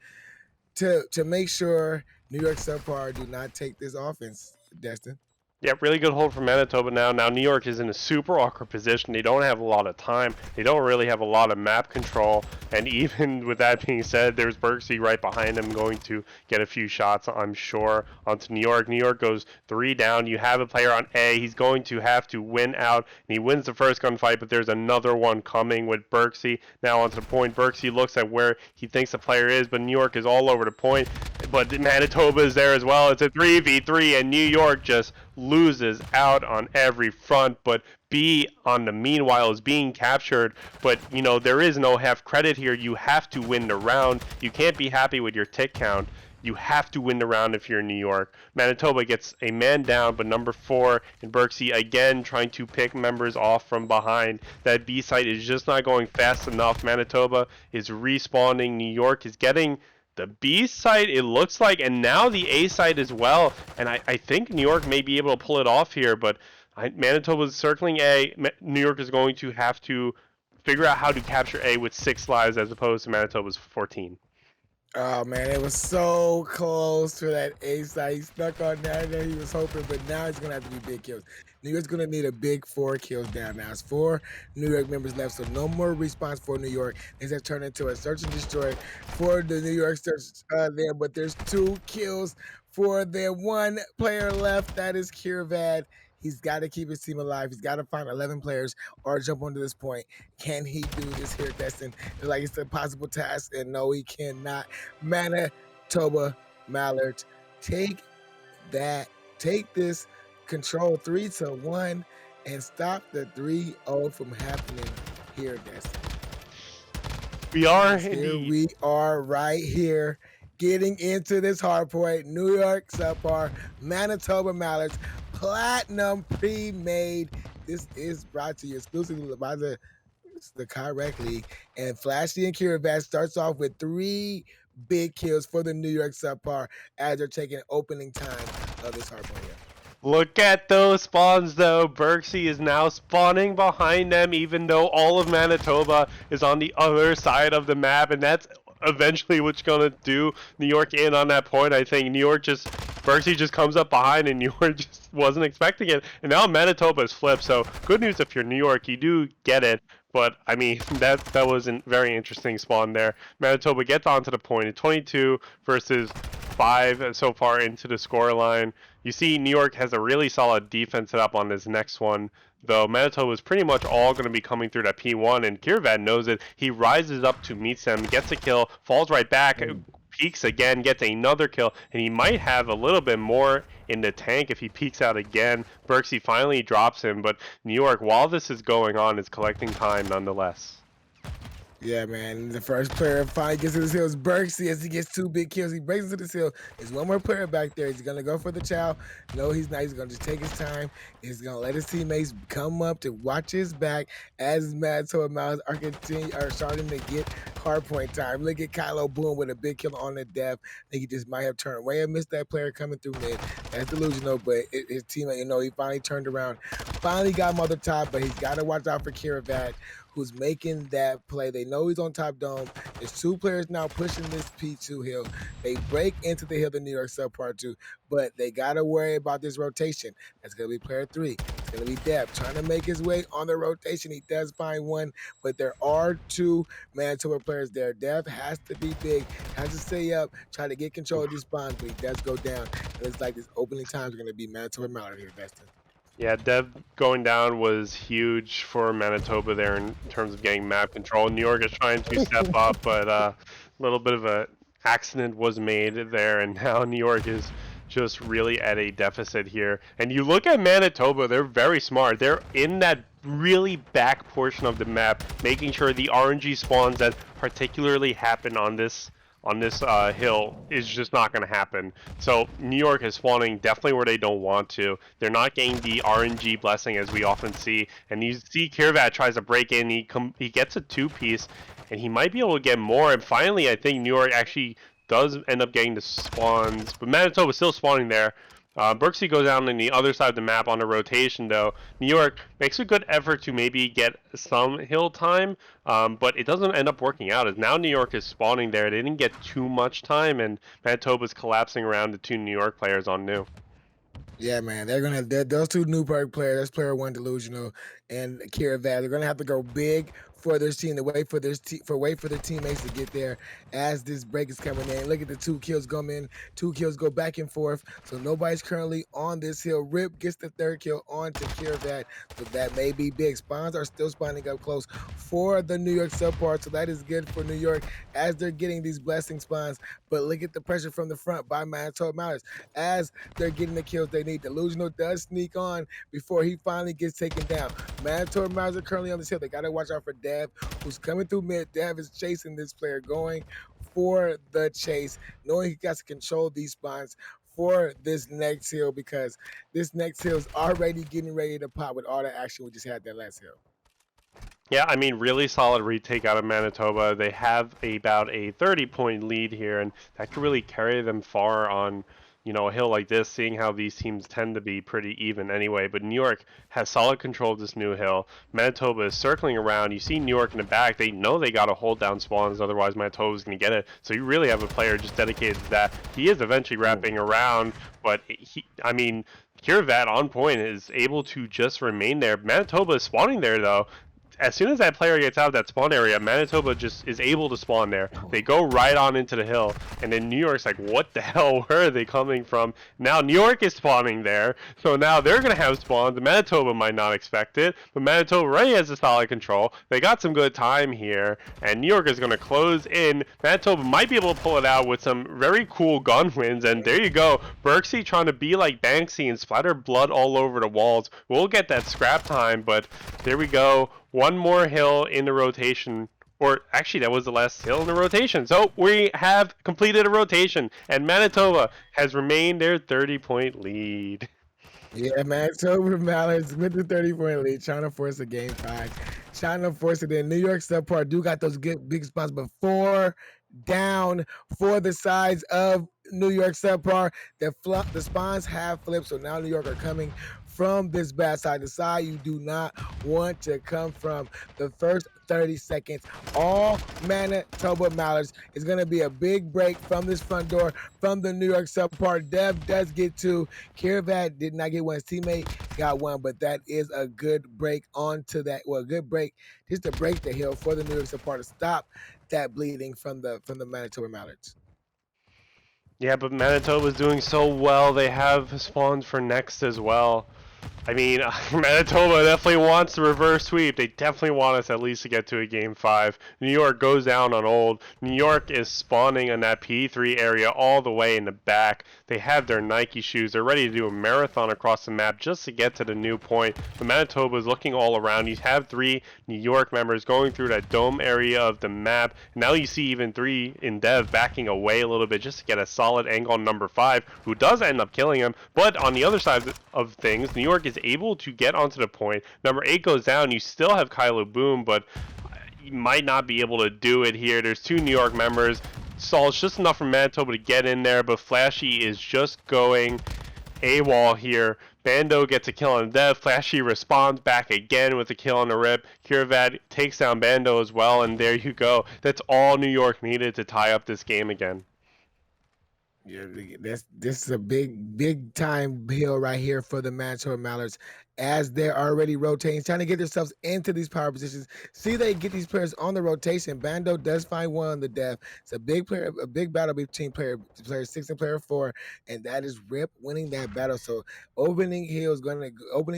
to make sure New York SubPar do not take this offense, Destin. Yeah, really good hold from Manitoba now. Now New York is in a super awkward position. They don't have a lot of time. They don't really have a lot of map control. And even with that being said, there's Berksey right behind them going to get a few shots, I'm sure, onto New York. New York goes 3 down. You have a player on A. He's going to have to win out. And he wins the first gunfight, but there's another one coming with Berksey. Now onto the point. Berksey looks at where he thinks the player is, but New York is all over the point. But Manitoba is there as well. It's a 3v3, and New York just loses out on every front. But B on the meanwhile is being captured. But you know, there is no half credit here. You have to win the round. You can't be happy with your tick count. You have to win the round if you're in New York. Manitoba gets a man down, but number 4 in Berksey again trying to pick members off from behind. That B site is just not going fast enough. Manitoba is respawning. New York is getting the B site, it looks like, and now the A site as well. And I think New York may be able to pull it off here, but Manitoba's circling A. New York is going to have to figure out how to capture A with 6 lives as opposed to Manitoba's 14. Oh man, it was so close to that A side. He stuck on that. He was hoping, but now it's gonna have to be big kills. New York's gonna need a big 4 kills down now. It's 4 New York members left, so no more response for New York. Things have turned into a search and destroy for the New York search there, but there's 2 kills for their 1 player left. That is Kirvad. He's got to keep his team alive. He's got to find 11 players or jump onto this point. Can he do this here, Destin? Like it's an impossible task, and no, he cannot. Manitoba Mallards, take this control 3-1 and stop the 3-0 from happening here, Destin. We are Here we are right here getting into this hard point. New York SubPar, Manitoba Mallards, Platinum Premade. This is brought to you exclusively by the Correct League. And Flashy and Kiribati starts off with 3 big kills for the New York SubPar as they're taking opening time of this hard point here. Look at those spawns though. Berksey is now spawning behind them even though all of Manitoba is on the other side of the map, and that's eventually what's gonna do New York in on that point. I think Berksey just comes up behind and New York just wasn't expecting it, and now Manitoba is flipped. So good news if you're New York, you do get it. But I mean, that was a very interesting spawn there. Manitoba gets onto the point at 22 versus 5 so far into the scoreline. You see New York has a really solid defense set up on this next one, though Manitoba is pretty much all going to be coming through that P1, and Kirvad knows it. He rises up to meet them, gets a kill, falls right back, peeks again, gets another kill, and he might have a little bit more in the tank if he peeks out again. Berksey finally drops him, but New York, while this is going on, is collecting time nonetheless. Yeah, man. The first player finally gets to this hill is Berksy as he gets 2 big kills. He breaks into this hill. There's one more player back there. He's gonna go for the chow. No, he's not. He's gonna just take his time. He's gonna let his teammates come up to watch his back as Manitoba Mallards are starting to get hardpoint time. Look at Kylo Boom with a big kill on the dev. I think he just might have turned away and missed that player coming through mid. That's delusional, but his teammate, he finally turned around. Finally got him on the top, but he's got to watch out for Kiravat, who's making that play. They know he's on top dome. There's 2 players now pushing this P2 hill. They break into the hill, the New York SubPar 2, but they got to worry about this rotation. That's going to be player 3. It's going to be Dev trying to make his way on the rotation. He does find one, but there are 2 Manitoba players there. Dev has to be big, has to stay up, try to get control of these spawns, but he does go down. And it's like these opening times are going to be Manitoba Mallard here, Destin. Yeah, Dev going down was huge for Manitoba there in terms of getting map control. New York is trying to step up, but a little bit of a accident was made there, and now New York is just really at a deficit here. And you look at Manitoba, they're very smart. They're in that really back portion of the map, making sure the RNG spawns that particularly happen on this hill is just not going to happen. So New York is spawning definitely where they don't want to. They're not getting the RNG blessing as we often see. And you see Kirvat tries to break in. He gets a 2-piece, and he might be able to get more. And finally, I think New York actually does end up getting the spawns, but Manitoba still spawning there. Berksy goes down on the other side of the map on a rotation, though. New York makes a good effort to maybe get some hill time, but it doesn't end up working out, as now New York is spawning there. They didn't get too much time, and Manitoba's collapsing around the 2 New York players on new. Yeah, man, those 2 Newburgh players. That's player 1 delusional and Kira Vad. They're gonna have to go big for this team to wait for their teammates to get there as this break is coming in. Look at the 2 kills come in, 2 kills go back and forth. So nobody's currently on this hill. Rip gets the 3rd kill on to Kira Vad. So that may be big. Spawns are still spawning up close for the New York SubPar. So that is good for New York as they're getting these blessing spawns. But look at the pressure from the front by Manitoba Mallards as they're getting the kills they need. Delusional does sneak on before he finally gets taken down. Manitoba Mallards are currently on this hill. They got to watch out for Dev, who's coming through mid. Dev is chasing this player, going for the chase, knowing he got to control these spawns for this next hill, because this next hill is already getting ready to pop with all the action we just had that last hill. Yeah, I mean, really solid retake out of Manitoba. They have about a 30-point lead here, and that could really carry them far on, a hill like this, seeing how these teams tend to be pretty even anyway. But New York has solid control of this new hill. Manitoba is circling around. You see New York in the back. They know they got to hold down spawns, otherwise Manitoba's going to get it. So you really have a player just dedicated to that. He is eventually wrapping around, but Kiravat on point is able to just remain there. Manitoba is spawning there, though. As soon as that player gets out of that spawn area, Manitoba just is able to spawn there. They go right on into the hill, and then New York's like, what the hell, where are they coming from? Now New York is spawning there, so now they're going to have spawns. Manitoba might not expect it, but Manitoba already has a solid control. They got some good time here, and New York is going to close in. Manitoba might be able to pull it out with some very cool gun wins, and there you go. Berksy trying to be like Banksy and splatter blood all over the walls. We'll get that scrap time, but there we go. One more hill in the rotation, or actually that was the last hill in the rotation. So we have completed a rotation, and Manitoba has remained their 30-point lead. Yeah, Manitoba Mallards with the 30-point lead, trying to force a game 5. Trying to force it in. New York SubPar do got those good big spots, but 4 down for the sides of New York SubPar. The spawns have flipped, so now New York are coming from this bad side. The side you do not want to come from. The first 30 seconds, all Manitoba Mallards is going to be a big break from this front door from the New York SubPar. Dev does get 2. Kiravat did not get one. His teammate got 1, but that is a good break onto that. Well, a good break just to break the hill for the New York SubPar to stop that bleeding from the Manitoba Mallards. Yeah, but Manitoba's doing so well. They have spawns for next as well. I mean, Manitoba definitely wants the reverse sweep. They definitely want us at least to get to a game 5. New York goes down on old. New York is spawning in that P3 area all the way in the back. They have their Nike shoes. They're ready to do a marathon across the map just to get to the new point. But Manitoba is looking all around. You have 3 New York members going through that dome area of the map. Now you see even 3 in Dev backing away a little bit just to get a solid angle on number 5, who does end up killing him. But on the other side of things, New York is able to get onto the point. Number 8 goes down. You still have Kylo Boom, but you might not be able to do it here. There's 2 New York members. It's just enough for Manitoba to get in there, but Flashy is just going AWOL here. Bando gets a kill on Dev. Flashy responds back again with a kill on the rip. Kirvad takes down Bando as well, and there you go. That's all New York needed to tie up this game again. Yeah, this is a big time hill right here for the Manitoba Mallards, as they're already rotating, trying to get themselves into these power positions. See, they get these players on the rotation. Bando does find one on the death. It's a big battle between player 6 and player 4, and that is Rip winning that battle. So opening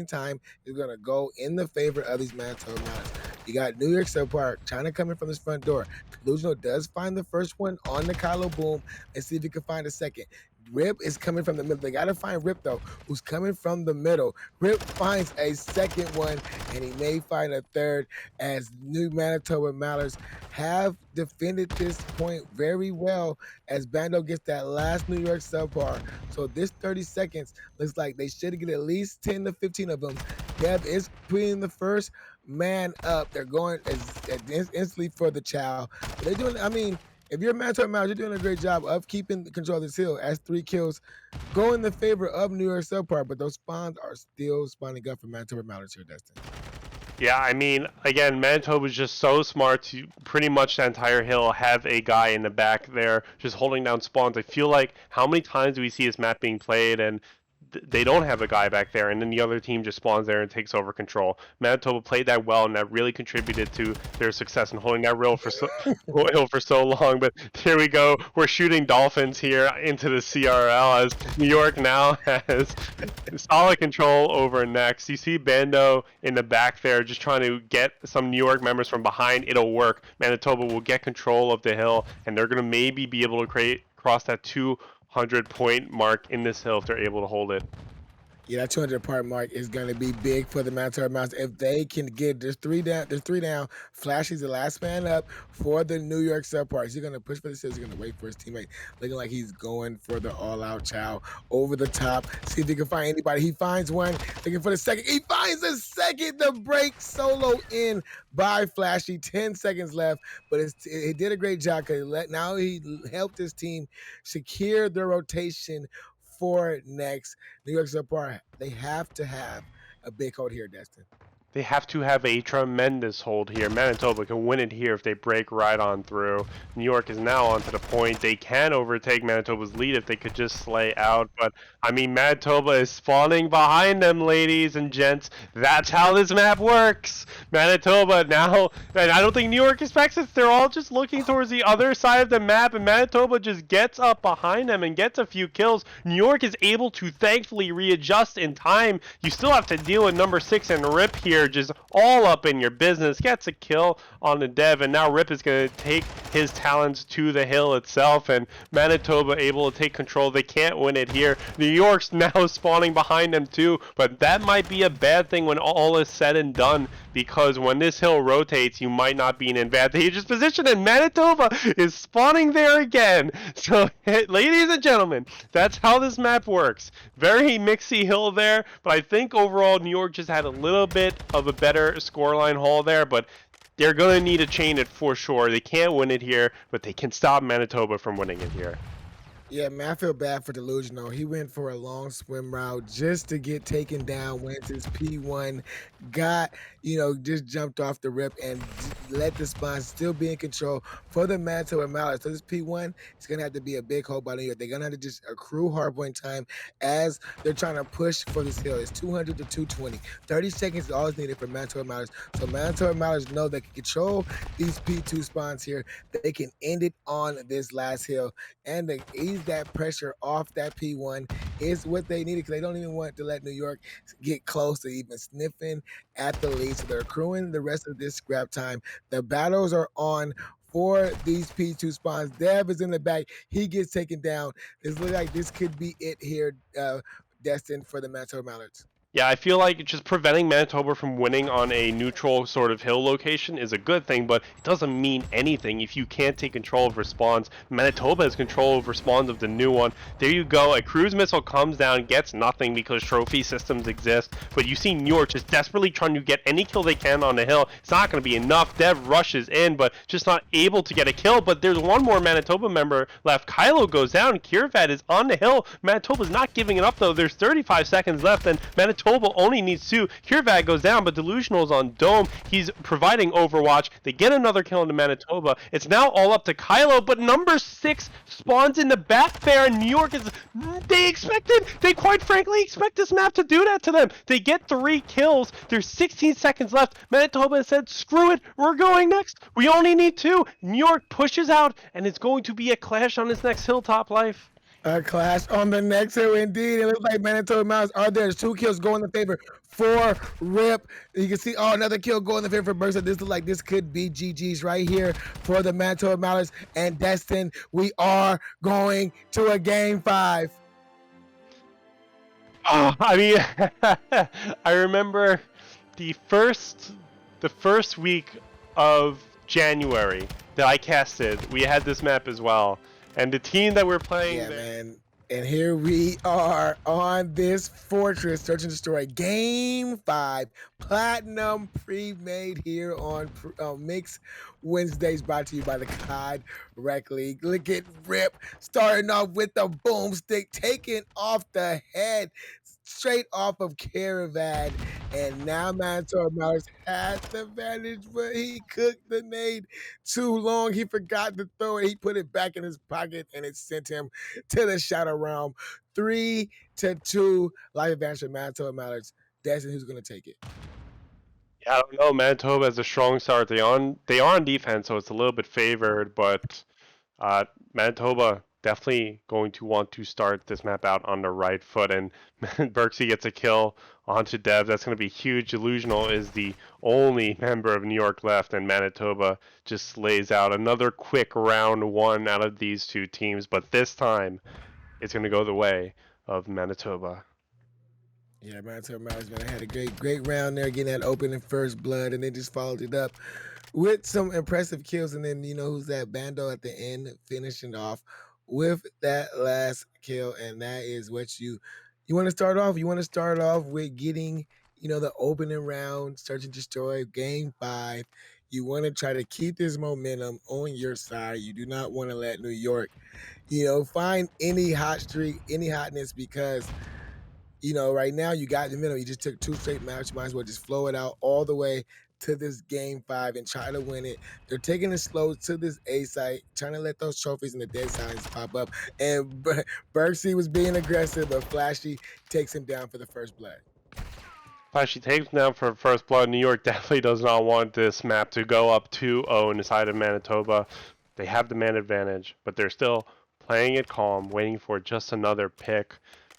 time is gonna go in the favor of these Manitoba Mallards. You got New York SubPar trying to come in from this front door. Delusional does find the first one on the Kylo Boom and see if he can find a second. Rip is coming from the middle. They got to find Rip, though, who's coming from the middle. Rip finds a second one, and he may find a third, as New Manitoba Mallards have defended this point very well, as Bando gets that last New York SubPar. So this 30 seconds looks like they should get at least 10 to 15 of them. Dev is putting the first man up. They're going instantly for the chow. They're doing, I mean, if you're Manitoba Mallards, you're doing a great job of keeping control of this hill, as 3 kills go in the favor of New York SubPar, but those spawns are still spawning up for Manitoba Mallards here, Destin. Yeah, I mean, again, Manitoba is just so smart to pretty much the entire hill have a guy in the back there just holding down spawns. I feel like how many times do we see this map being played and they don't have a guy back there, and then the other team just spawns there and takes over control. Manitoba played that well, and that really contributed to their success in holding that hill for so long. But here we go. We're shooting dolphins here into the CRL, as New York now has solid control over next. You see Bando in the back there just trying to get some New York members from behind. It'll work. Manitoba will get control of the hill, and they're going to maybe be able to cross that 200-point mark in this hill if they're able to hold it. Yeah, that 200-point mark is going to be big for the Manitoba Mallards. If they can get, there's three down. Flashy's the last man up for the New York SubPar. He's going to push for the steals. He's going to wait for his teammate, looking like he's going for the all-out chow over the top. See if he can find anybody. He finds one, looking for the second. He finds the second. The break solo in by Flashy. 10 seconds left, but he did a great job, because now he helped his team secure the rotation for next. New York SubPar, they have to have a big hold here, Destin. They have to have a tremendous hold here. Manitoba can win it here if they break right on through. New York is now onto the point. They can overtake Manitoba's lead if they could just slay out. But, I mean, Manitoba is spawning behind them, ladies and gents. That's how this map works. Manitoba now, and I don't think New York expects it. They're all just looking towards the other side of the map, and Manitoba just gets up behind them and gets a few kills. New York is able to thankfully readjust in time. You still have to deal with number 6 and Rip here, just all up in your business. Gets a kill on the Dev, and now Rip is going to take his talents to the hill itself, and Manitoba able to take control. They can't win it here. New York's now spawning behind them too, but that might be a bad thing when all is said and done, because when this hill rotates, you might not be in an advantageous position, and Manitoba is spawning there again. So, ladies and gentlemen, that's how this map works. Very mixy hill there, but I think overall New York just had a little bit of a better scoreline haul there, but they're going to need to chain it for sure. They can't win it here, but they can stop Manitoba from winning it here. Yeah, man, I feel bad for Delusional. He went for a long swim route just to get taken down, went to his P1, got, just jumped off the rip and let the spawn still be in control for the Manitoba Mallards. So this P1 is going to have to be a big hold by New York. They're going to have to just accrue hardpoint time as they're trying to push for this hill. It's 200 to 220. 30 seconds is all needed for Manitoba Mallards. So Manitoba Mallards know they can control these P2 spawns here. They can end it on this last hill, and they ease that pressure off that P1 is what they needed because they don't even want to let New York get close to even sniffing at the lead. So they're accruing the rest of this scrap time. The battles are on for these P2 spawns. Dev is in the back. He gets taken down. This looks like this could be it here, destined for the Manitoba Mallards. Yeah, I feel like just preventing Manitoba from winning on a neutral sort of hill location is a good thing, but it doesn't mean anything if you can't take control of respawns. Manitoba has control over spawns of the new one. There you go. A cruise missile comes down, gets nothing because trophy systems exist, but you see New York just desperately trying to get any kill they can on the hill. It's not going to be enough. Dev rushes in, but just not able to get a kill. But there's one more Manitoba member left. Kylo goes down. Kirvad is on the hill. Manitoba's not giving it up, though. There's 35 seconds left, and Manitoba only needs 2. Kirvad goes down, but Delusional's on Dome. He's providing Overwatch. They get another kill into Manitoba. It's now all up to Kylo, but number 6 spawns in the back there, and New York is... They quite frankly expect this map to do that to them. They get 3 kills. There's 16 seconds left. Manitoba said, screw it, we're going next. We only need 2. New York pushes out, and it's going to be a clash on this next hilltop life. A clash on the next hill, indeed. It looks like Manitoba Mallards are there. There's 2 kills going in favor for Rip. You can see, another kill going in favor for Bursa. This looks like this could be GG's right here for the Manitoba Mallards and Destin. We are going to a game 5. I mean, I remember the first week of January that I casted, we had this map as well. And the team that we're playing... Yeah, man. And here we are on this fortress, Search and Destroy, Game 5, Platinum Premade here on Mix Wednesdays, brought to you by the COD Rec League. Look at Rip, starting off with the boomstick, taking off the head, straight off of Caravan. And now Manitoba Mallards has the advantage, but he cooked the nade too long. He forgot to throw it. He put it back in his pocket, and it sent him to the Shadow Realm. 3-2, life advantage for Manitoba Mallards. Destin, who's going to take it? Yeah, I don't know. Manitoba has a strong start. They are on defense, so it's a little bit favored, but Manitoba definitely going to want to start this map out on the right foot, and Berksy gets a kill onto Dev. That's going to be huge. Illusional is the only member of New York left, and Manitoba just lays out another quick round 1 out of these 2 teams, but this time it's going to go the way of Manitoba. Yeah, Manitoba Mallards had a great round there, getting that open in first blood, and then just followed it up with some impressive kills. And then, who's that? Bando at the end, finishing off with that last kill. And that is what you want to start off. You want to start off with getting, the opening round, Search and Destroy, Game 5. You want to try to keep this momentum on your side. You do not want to let New York, find any hot streak, any hotness, because right now you got in the middle. You just took 2 straight matches. Might as well just flow it out all the way to this Game 5 and try to win it. They're taking it slow to this A site, trying to let those trophies and the dead signs pop up. And Berksy was being aggressive, but Flashy takes him down for the first blood. Flashy takes him down for first blood. New York definitely does not want this map to go up 2-0 in the side of Manitoba. They have the man advantage, but they're still playing it calm, waiting for just another pick.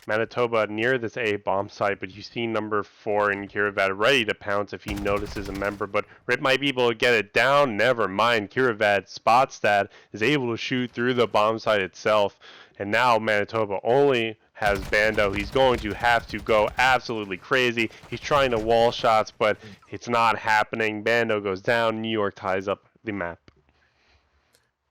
Manitoba near this A bomb site, but you see number 4 in Kiravad ready to pounce if he notices a member, but Rip might be able to get it down. Never mind. Kiravad spots that, is able to shoot through the bomb site itself, and now Manitoba only has Bando. He's going to have to go absolutely crazy. He's trying to wall shots, but it's not happening. Bando goes down. New York ties up the map.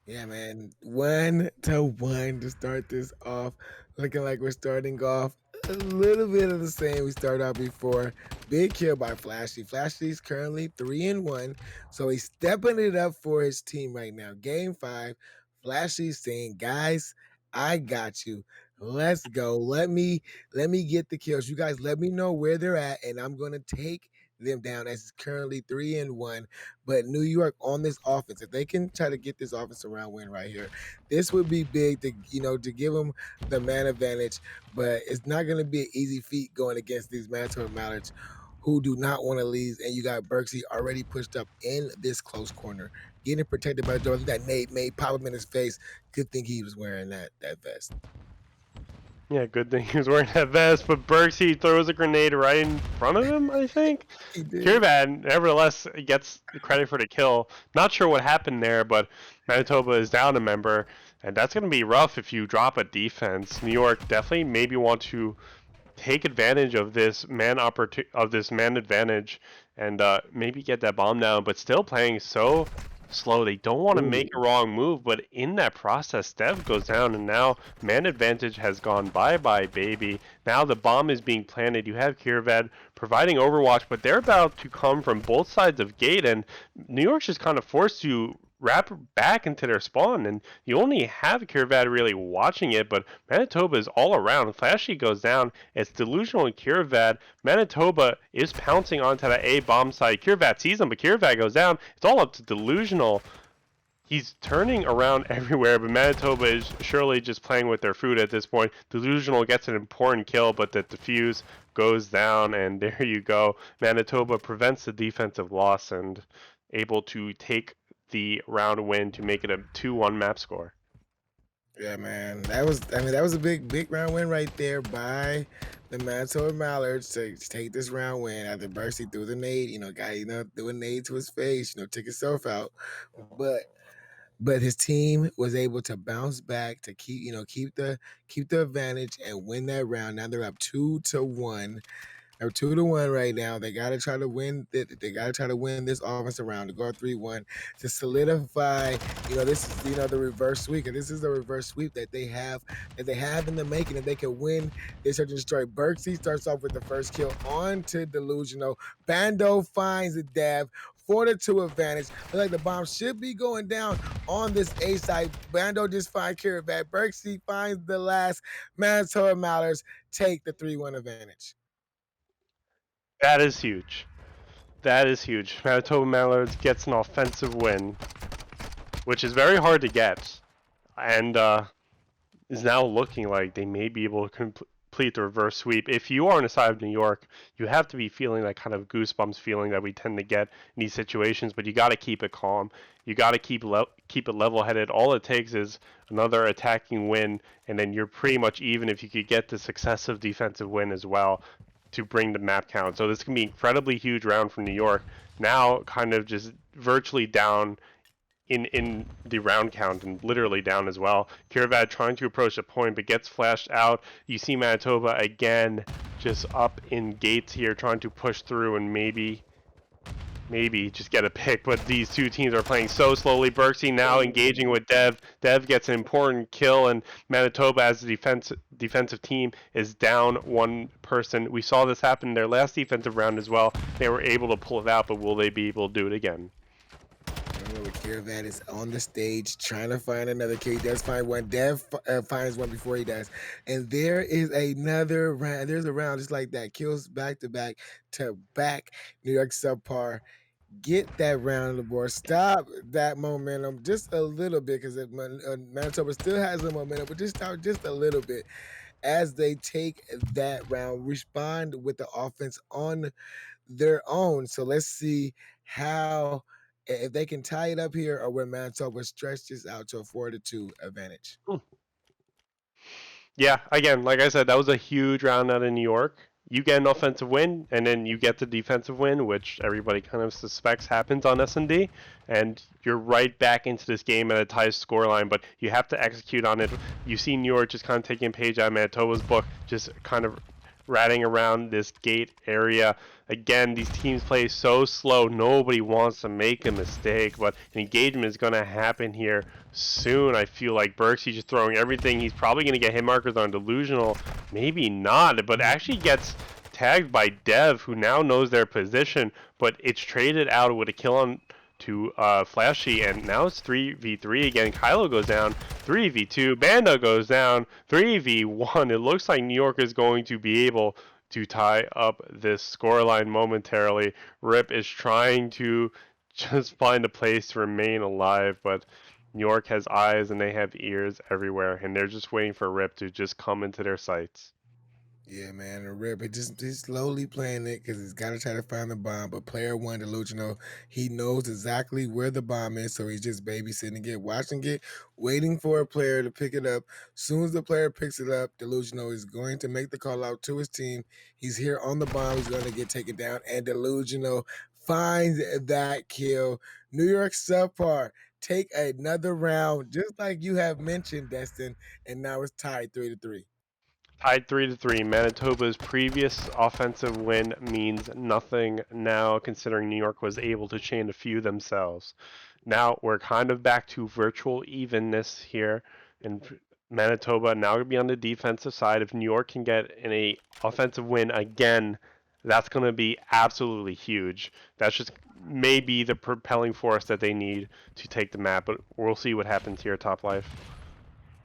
Yeah, man. 1-1 to start this off. Looking like we're starting off a little bit of the same we started out before. Big kill by Flashy. Flashy's currently 3-1, so he's stepping it up for his team right now. Game 5, Flashy's saying, guys, I got you. Let's go. Let me get the kills. You guys let me know where they're at, and I'm going to take them down, as it's currently 3-1. But New York on this offense, if they can try to get this offense around win right here, this would be big to to give them the man advantage. But it's not going to be an easy feat going against these Manitoba Mallards, who do not want to lose. And you got Berksy already pushed up in this close corner. getting protected by the door. That Nate made pop him in his face. Good thing he was wearing that vest. Yeah, good thing he was wearing that vest, but Berksy throws a grenade right in front of him, I think. He did. Kirvad, nevertheless, gets the credit for the kill. Not sure what happened there, but Manitoba is down a member, and that's going to be rough if you drop a defense. New York definitely maybe want to take advantage of this man advantage and maybe get that bomb down, but still playing so slow. They don't want to make a Ooh. wrong move, but in that process, Dev goes down, and now man advantage has gone bye-bye, baby. Now the bomb is being planted. You have Kirvad providing overwatch, but they're about to come from both sides of gate, and New York's just kind of forced to wrap back into their spawn, and you only have Kirvad really watching it, but Manitoba is all around. Flashy goes down. It's Delusional and Kirvad. Manitoba is pouncing onto that A bomb site. Kirvad sees him, but Kirvad goes down. It's all up to Delusional. He's turning around everywhere, but Manitoba is surely just playing with their food at this point. Delusional gets an important kill, but the defuse goes down, and there you go. Manitoba prevents the defensive loss and able to take the round win to make it a 2-1 map score. Yeah, man. That was a big round win right there by the Manitoba Mallards to take this round win after Berksy threw the nade, threw a nade to his face, took himself out. But his team was able to bounce back to keep the advantage and win that round. Now they're up 2-1. They're 2-1 right now. They gotta try to win. They gotta try to win this offensive round to go 3-1 to solidify. This is the reverse sweep. And this is the reverse sweep that they have in the making. If they can win, they start to destroy. Berksy starts off with the first kill on to Delusional. Bando finds the Dev for the 2 advantage. Looks like the bomb should be going down on this A side. Bando just finds Kirvat. Berksy finds the last. Manitoba Mallards take the 3-1 advantage. That is huge. That is huge. Manitoba Mallards gets an offensive win, which is very hard to get, and is now looking like they may be able to complete the reverse sweep. If you are on the side of New York, you have to be feeling that kind of goosebumps feeling that we tend to get in these situations, but you got to keep it calm. You got to keep it level-headed. All it takes is another attacking win, and then you're pretty much even if you could get the successive defensive win as well to bring the map count. So this can be an incredibly huge round for New York. Now kind of just virtually down in the round count and literally down as well. Kirvad trying to approach the point but gets flashed out. You see Manitoba again just up in gates here trying to push through and maybe just get a pick, but these two teams are playing so slowly. Berksy now engaging with Dev. Dev gets an important kill, and Manitoba as a defensive team is down one person. We saw this happen in their last defensive round as well. They were able to pull it out, but will they be able to do it again? Kirvat is on the stage trying to find another kill. He does find one. Dev finds one before he does. And there is another round. There's a round just like that. Kills back to back to back. New York SubPar. Get that round on the board. Stop that momentum just a little bit because Manitoba still has the momentum, but just stop just a little bit as they take that round. Respond with the offense on their own. So let's see how if they can tie it up here or when Manitoba stretches out to a 4-2 advantage. Yeah, again, like I said, that was a huge round out in New York. You get an offensive win, and then you get the defensive win, which everybody kind of suspects happens on S&D, and you're right back into this game at a tie scoreline, but you have to execute on it. You see New York just kind of taking a page out of Manitoba's book, just kind of ratting around this gate area. Again, these teams play so slow. Nobody wants to make a mistake, but an engagement is going to happen here soon. I feel like Berksy just throwing everything. He's probably going to get hit markers on Delusional. Maybe not, but actually gets tagged by Dev, who now knows their position, but it's traded out with a kill on to Flashy, and now it's 3v3 again. Kylo goes down, 3v2. Banda goes down, 3v1. It looks like New York is going to be able to tie up this scoreline momentarily. Rip is trying to just find a place to remain alive, but New York has eyes and they have ears everywhere, and they're just waiting for Rip to just come into their sights. Yeah, man, the rip. It just slowly playing it because he's got to try to find the bomb. But player one, delusional, he knows exactly where the bomb is, so he's just babysitting it, watching it, waiting for a player to pick it up. Soon as the player picks it up, delusional is going to make the call out to his team. He's here on the bomb. He's going to get taken down, and delusional finds that kill. New York SubPar take another round, just like you have mentioned, Destin, and now it's tied 3-3. Tied 3-3. Manitoba's previous offensive win means nothing now, considering New York was able to chain a few themselves. Now we're kind of back to virtual evenness here, and Manitoba now going to be on the defensive side. If New York can get in a offensive win again, that's going to be absolutely huge. That's just maybe the propelling force that they need to take the map, but we'll see what happens here, Top Life.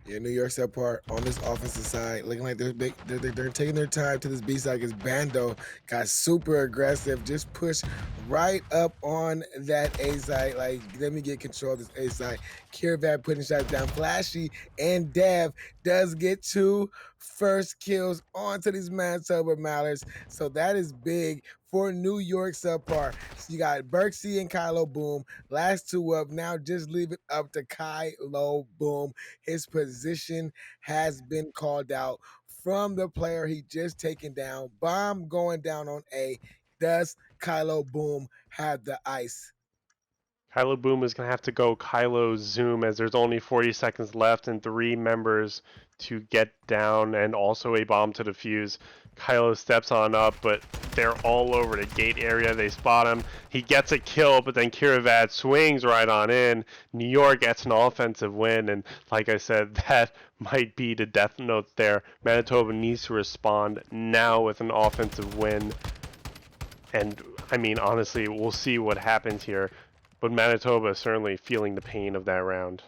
Yeah, New York SubPar on this offensive side, looking like they're taking their time to this B side because Bando got super aggressive, just pushed right up on that A side. Like, let me get control of this A side. Kirvat putting shots down. Flashy and Dev does get two first kills onto these Manitoba Mallards. So that is big for New York SubPar. So you got Berksy and Kylo Boom. Last two up. Now just leave it up to Kylo Boom. His position has been called out from the player he just taken down. Bomb going down on A. Does Kylo Boom have the ice? Kylo Boom is going to have to go Kylo Zoom as there's only 40 seconds left and three members to get down and also a bomb to defuse. Kylo steps on up, but they're all over the gate area. They spot him. He gets a kill, but then Kiravat swings right on in. New York gets an offensive win, and like I said, that might be the death note there. Manitoba needs to respond now with an offensive win. And I mean, honestly, we'll see what happens here. But Manitoba is certainly feeling the pain of that round.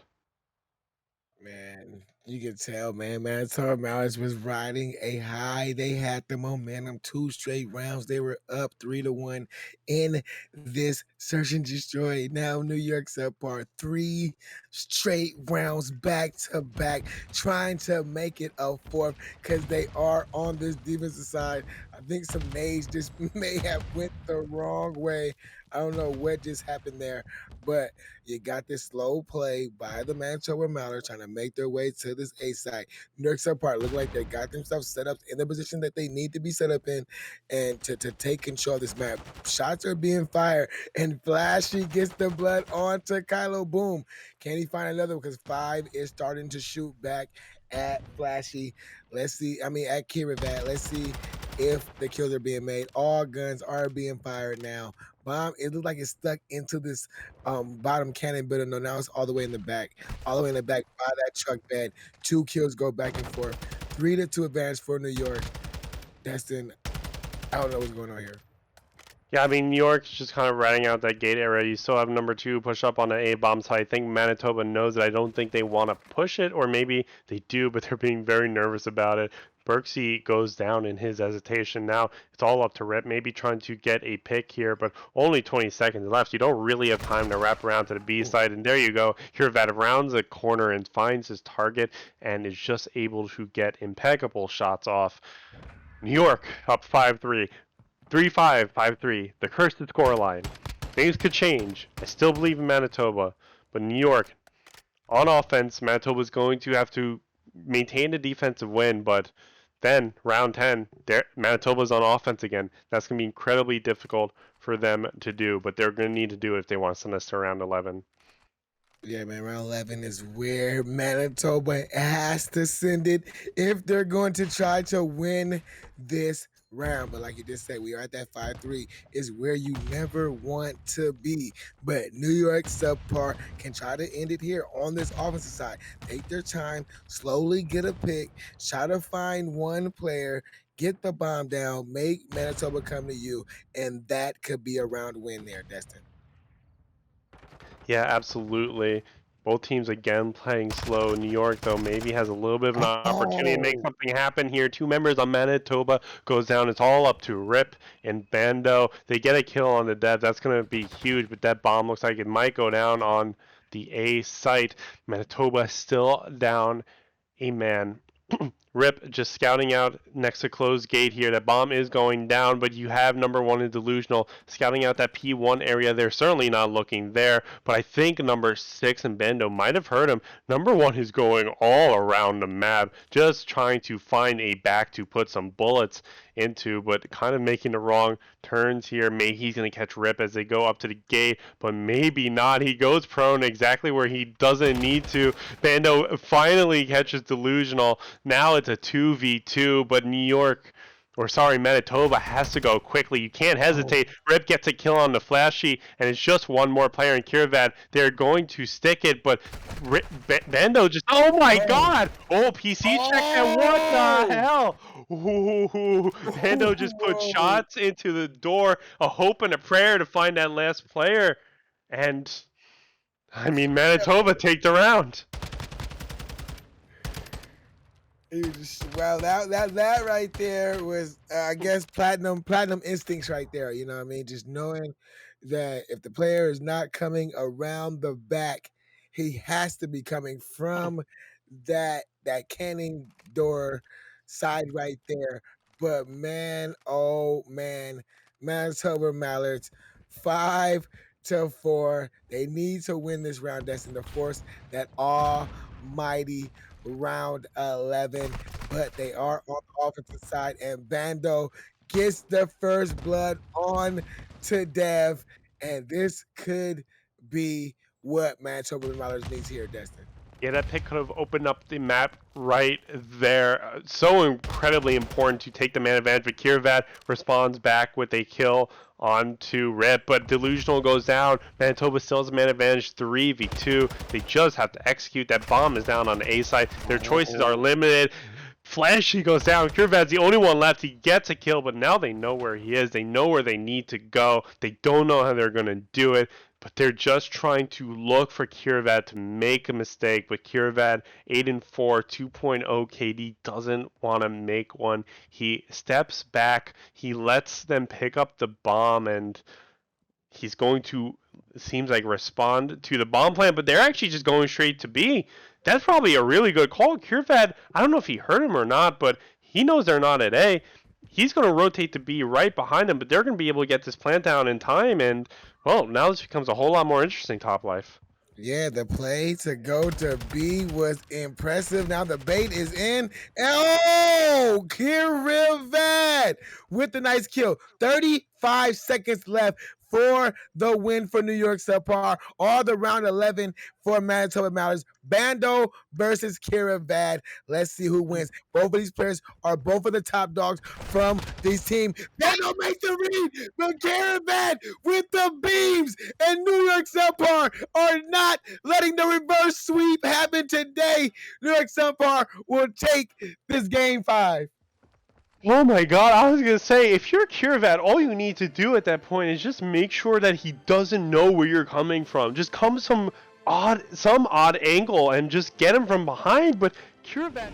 Man, you can tell, man. Manitoba Mallards was riding a high. They had the momentum. Two straight rounds. They were up 3-1 in this search and destroy. Now New York SubPar, three straight rounds back to back, trying to make it a fourth because they are on this defensive side. I think some nades just may have went the wrong way. I don't know what just happened there, but you got this slow play by the Manitoba Mallards trying to make their way to this A side. New York SubPar look like they got themselves set up in the position that they need to be set up in and to take control of this map. Shots are being fired, and Flashy gets the blood onto Kylo Boom. Can he find another? Because 5 is starting to shoot back at Flashy. Let's see. I mean, at Kiravat. Let's see if the kills are being made. All guns are being fired now. Bomb, it looked like it's stuck into this bottom cannon, but no, now it's all the way in the back. All the way in the back by that truck bed. Two kills go back and forth. 3-2 advantage for New York. Destin, I don't know what's going on here. Yeah, I mean, New York's just kind of ratting out that gate area. You still have number two push up on the A bomb, so I think Manitoba knows that. I don't think they want to push it, or maybe they do, but they're being very nervous about it. Berksy goes down in his hesitation. Now it's all up to Rip, maybe trying to get a pick here, but only 20 seconds left. You don't really have time to wrap around to the B side, and there you go. Hirvat rounds a corner and finds his target and is just able to get impeccable shots off. New York up 5-3. 3-5, 5-3. The cursed scoreline. Things could change. I still believe in Manitoba, but New York on offense, Manitoba's going to have to maintain a defensive win, but then round 10, Manitoba's on offense again. That's going to be incredibly difficult for them to do, but they're going to need to do it if they want to send us to round 11. Yeah, man, round 11 is where Manitoba has to send it if they're going to try to win this round. But like you just said, we are at that 5-3 is where you never want to be. But New York SubPar can try to end it here on this offensive side. Take their time, slowly get a pick, try to find one player, get the bomb down, make Manitoba come to you, and that could be a round win there, Destin. Yeah, absolutely. Both teams again playing slow. New York, though, maybe has a little bit of an opportunity to make Oh, something happen here. Two members on Manitoba goes down. It's all up to Rip and Bando. They get a kill on the dev. That's going to be huge, but that bomb looks like it might go down on the A site. Manitoba still down a man. Rip just scouting out next to closed gate here. That bomb is going down, but you have number one in Delusional scouting out that P1 area. They're certainly not looking there, but I think number six and Bendo might have heard him. Number one is going all around the map, just trying to find a back to put some bullets into, but kind of making the wrong turns here. Maybe he's going to catch Rip as they go up to the gate, but maybe not. He goes prone exactly where he doesn't need to. Bando finally catches Delusional. Now it's a 2v2, but Manitoba has to go quickly. You can't hesitate. Rip gets a kill on the flashy, and it's just one more player in Kirvad. They're going to stick it, but Bando just, oh my god! Oh, PC check, and what the hell? Ooh, Bando just put shots into the door, a hope and a prayer to find that last player. And, I mean, Manitoba take the round. Well, that right there was, I guess, platinum instincts right there. You know what I mean? Just knowing that if the player is not coming around the back, he has to be coming from that canning door side right there. But man, oh man, Manitoba Mallards, 5-4. They need to win this round. That's in the force that almighty round 11, but they are on the offensive side, and Bando gets the first blood on to Dev, and this could be what Manitoba Mallards needs here, Destin. Yeah, that pick could have opened up the map right there. So incredibly important to take the man advantage, but Kirvad responds back with a kill onto Rip, but Delusional goes down. Manitoba still has a man advantage 3v2. They just have to execute. That bomb is down on the A side. Their choices are limited. Flashy goes down. Kirvad's the only one left. He gets a kill, but now they know where he is. They know where they need to go. They don't know how they're going to do it, but they're just trying to look for Kirvad to make a mistake. But Kirvad, 8-4, 2.0 KD, doesn't want to make one. He steps back. He lets them pick up the bomb, and he's going to, it seems like, respond to the bomb plan, but they're actually just going straight to B. That's probably a really good call. Kirvad, I don't know if he heard him or not, but he knows they're not at A. He's going to rotate to B right behind them, but they're going to be able to get this plant down in time, and, well, now this becomes a whole lot more interesting, Top Life. Yeah, the play to go to B was impressive. Now the bait is in. Oh, Kirvad with the nice kill. 35 seconds left for the win for New York SubPar. All the round 11 for Manitoba Mallards. Bando versus Kirvad. Let's see who wins. Both of these players are both of the top dogs from these teams. Bando makes the read, but Kirvad with the beams, and New York SubPar are not letting the reverse sweep happen today. New York SubPar will take this game 5. Oh my god, I was going to say, if you're Kirvad, all you need to do at that point is just make sure that he doesn't know where you're coming from. Just come some odd angle and just get him from behind, but Kirvad...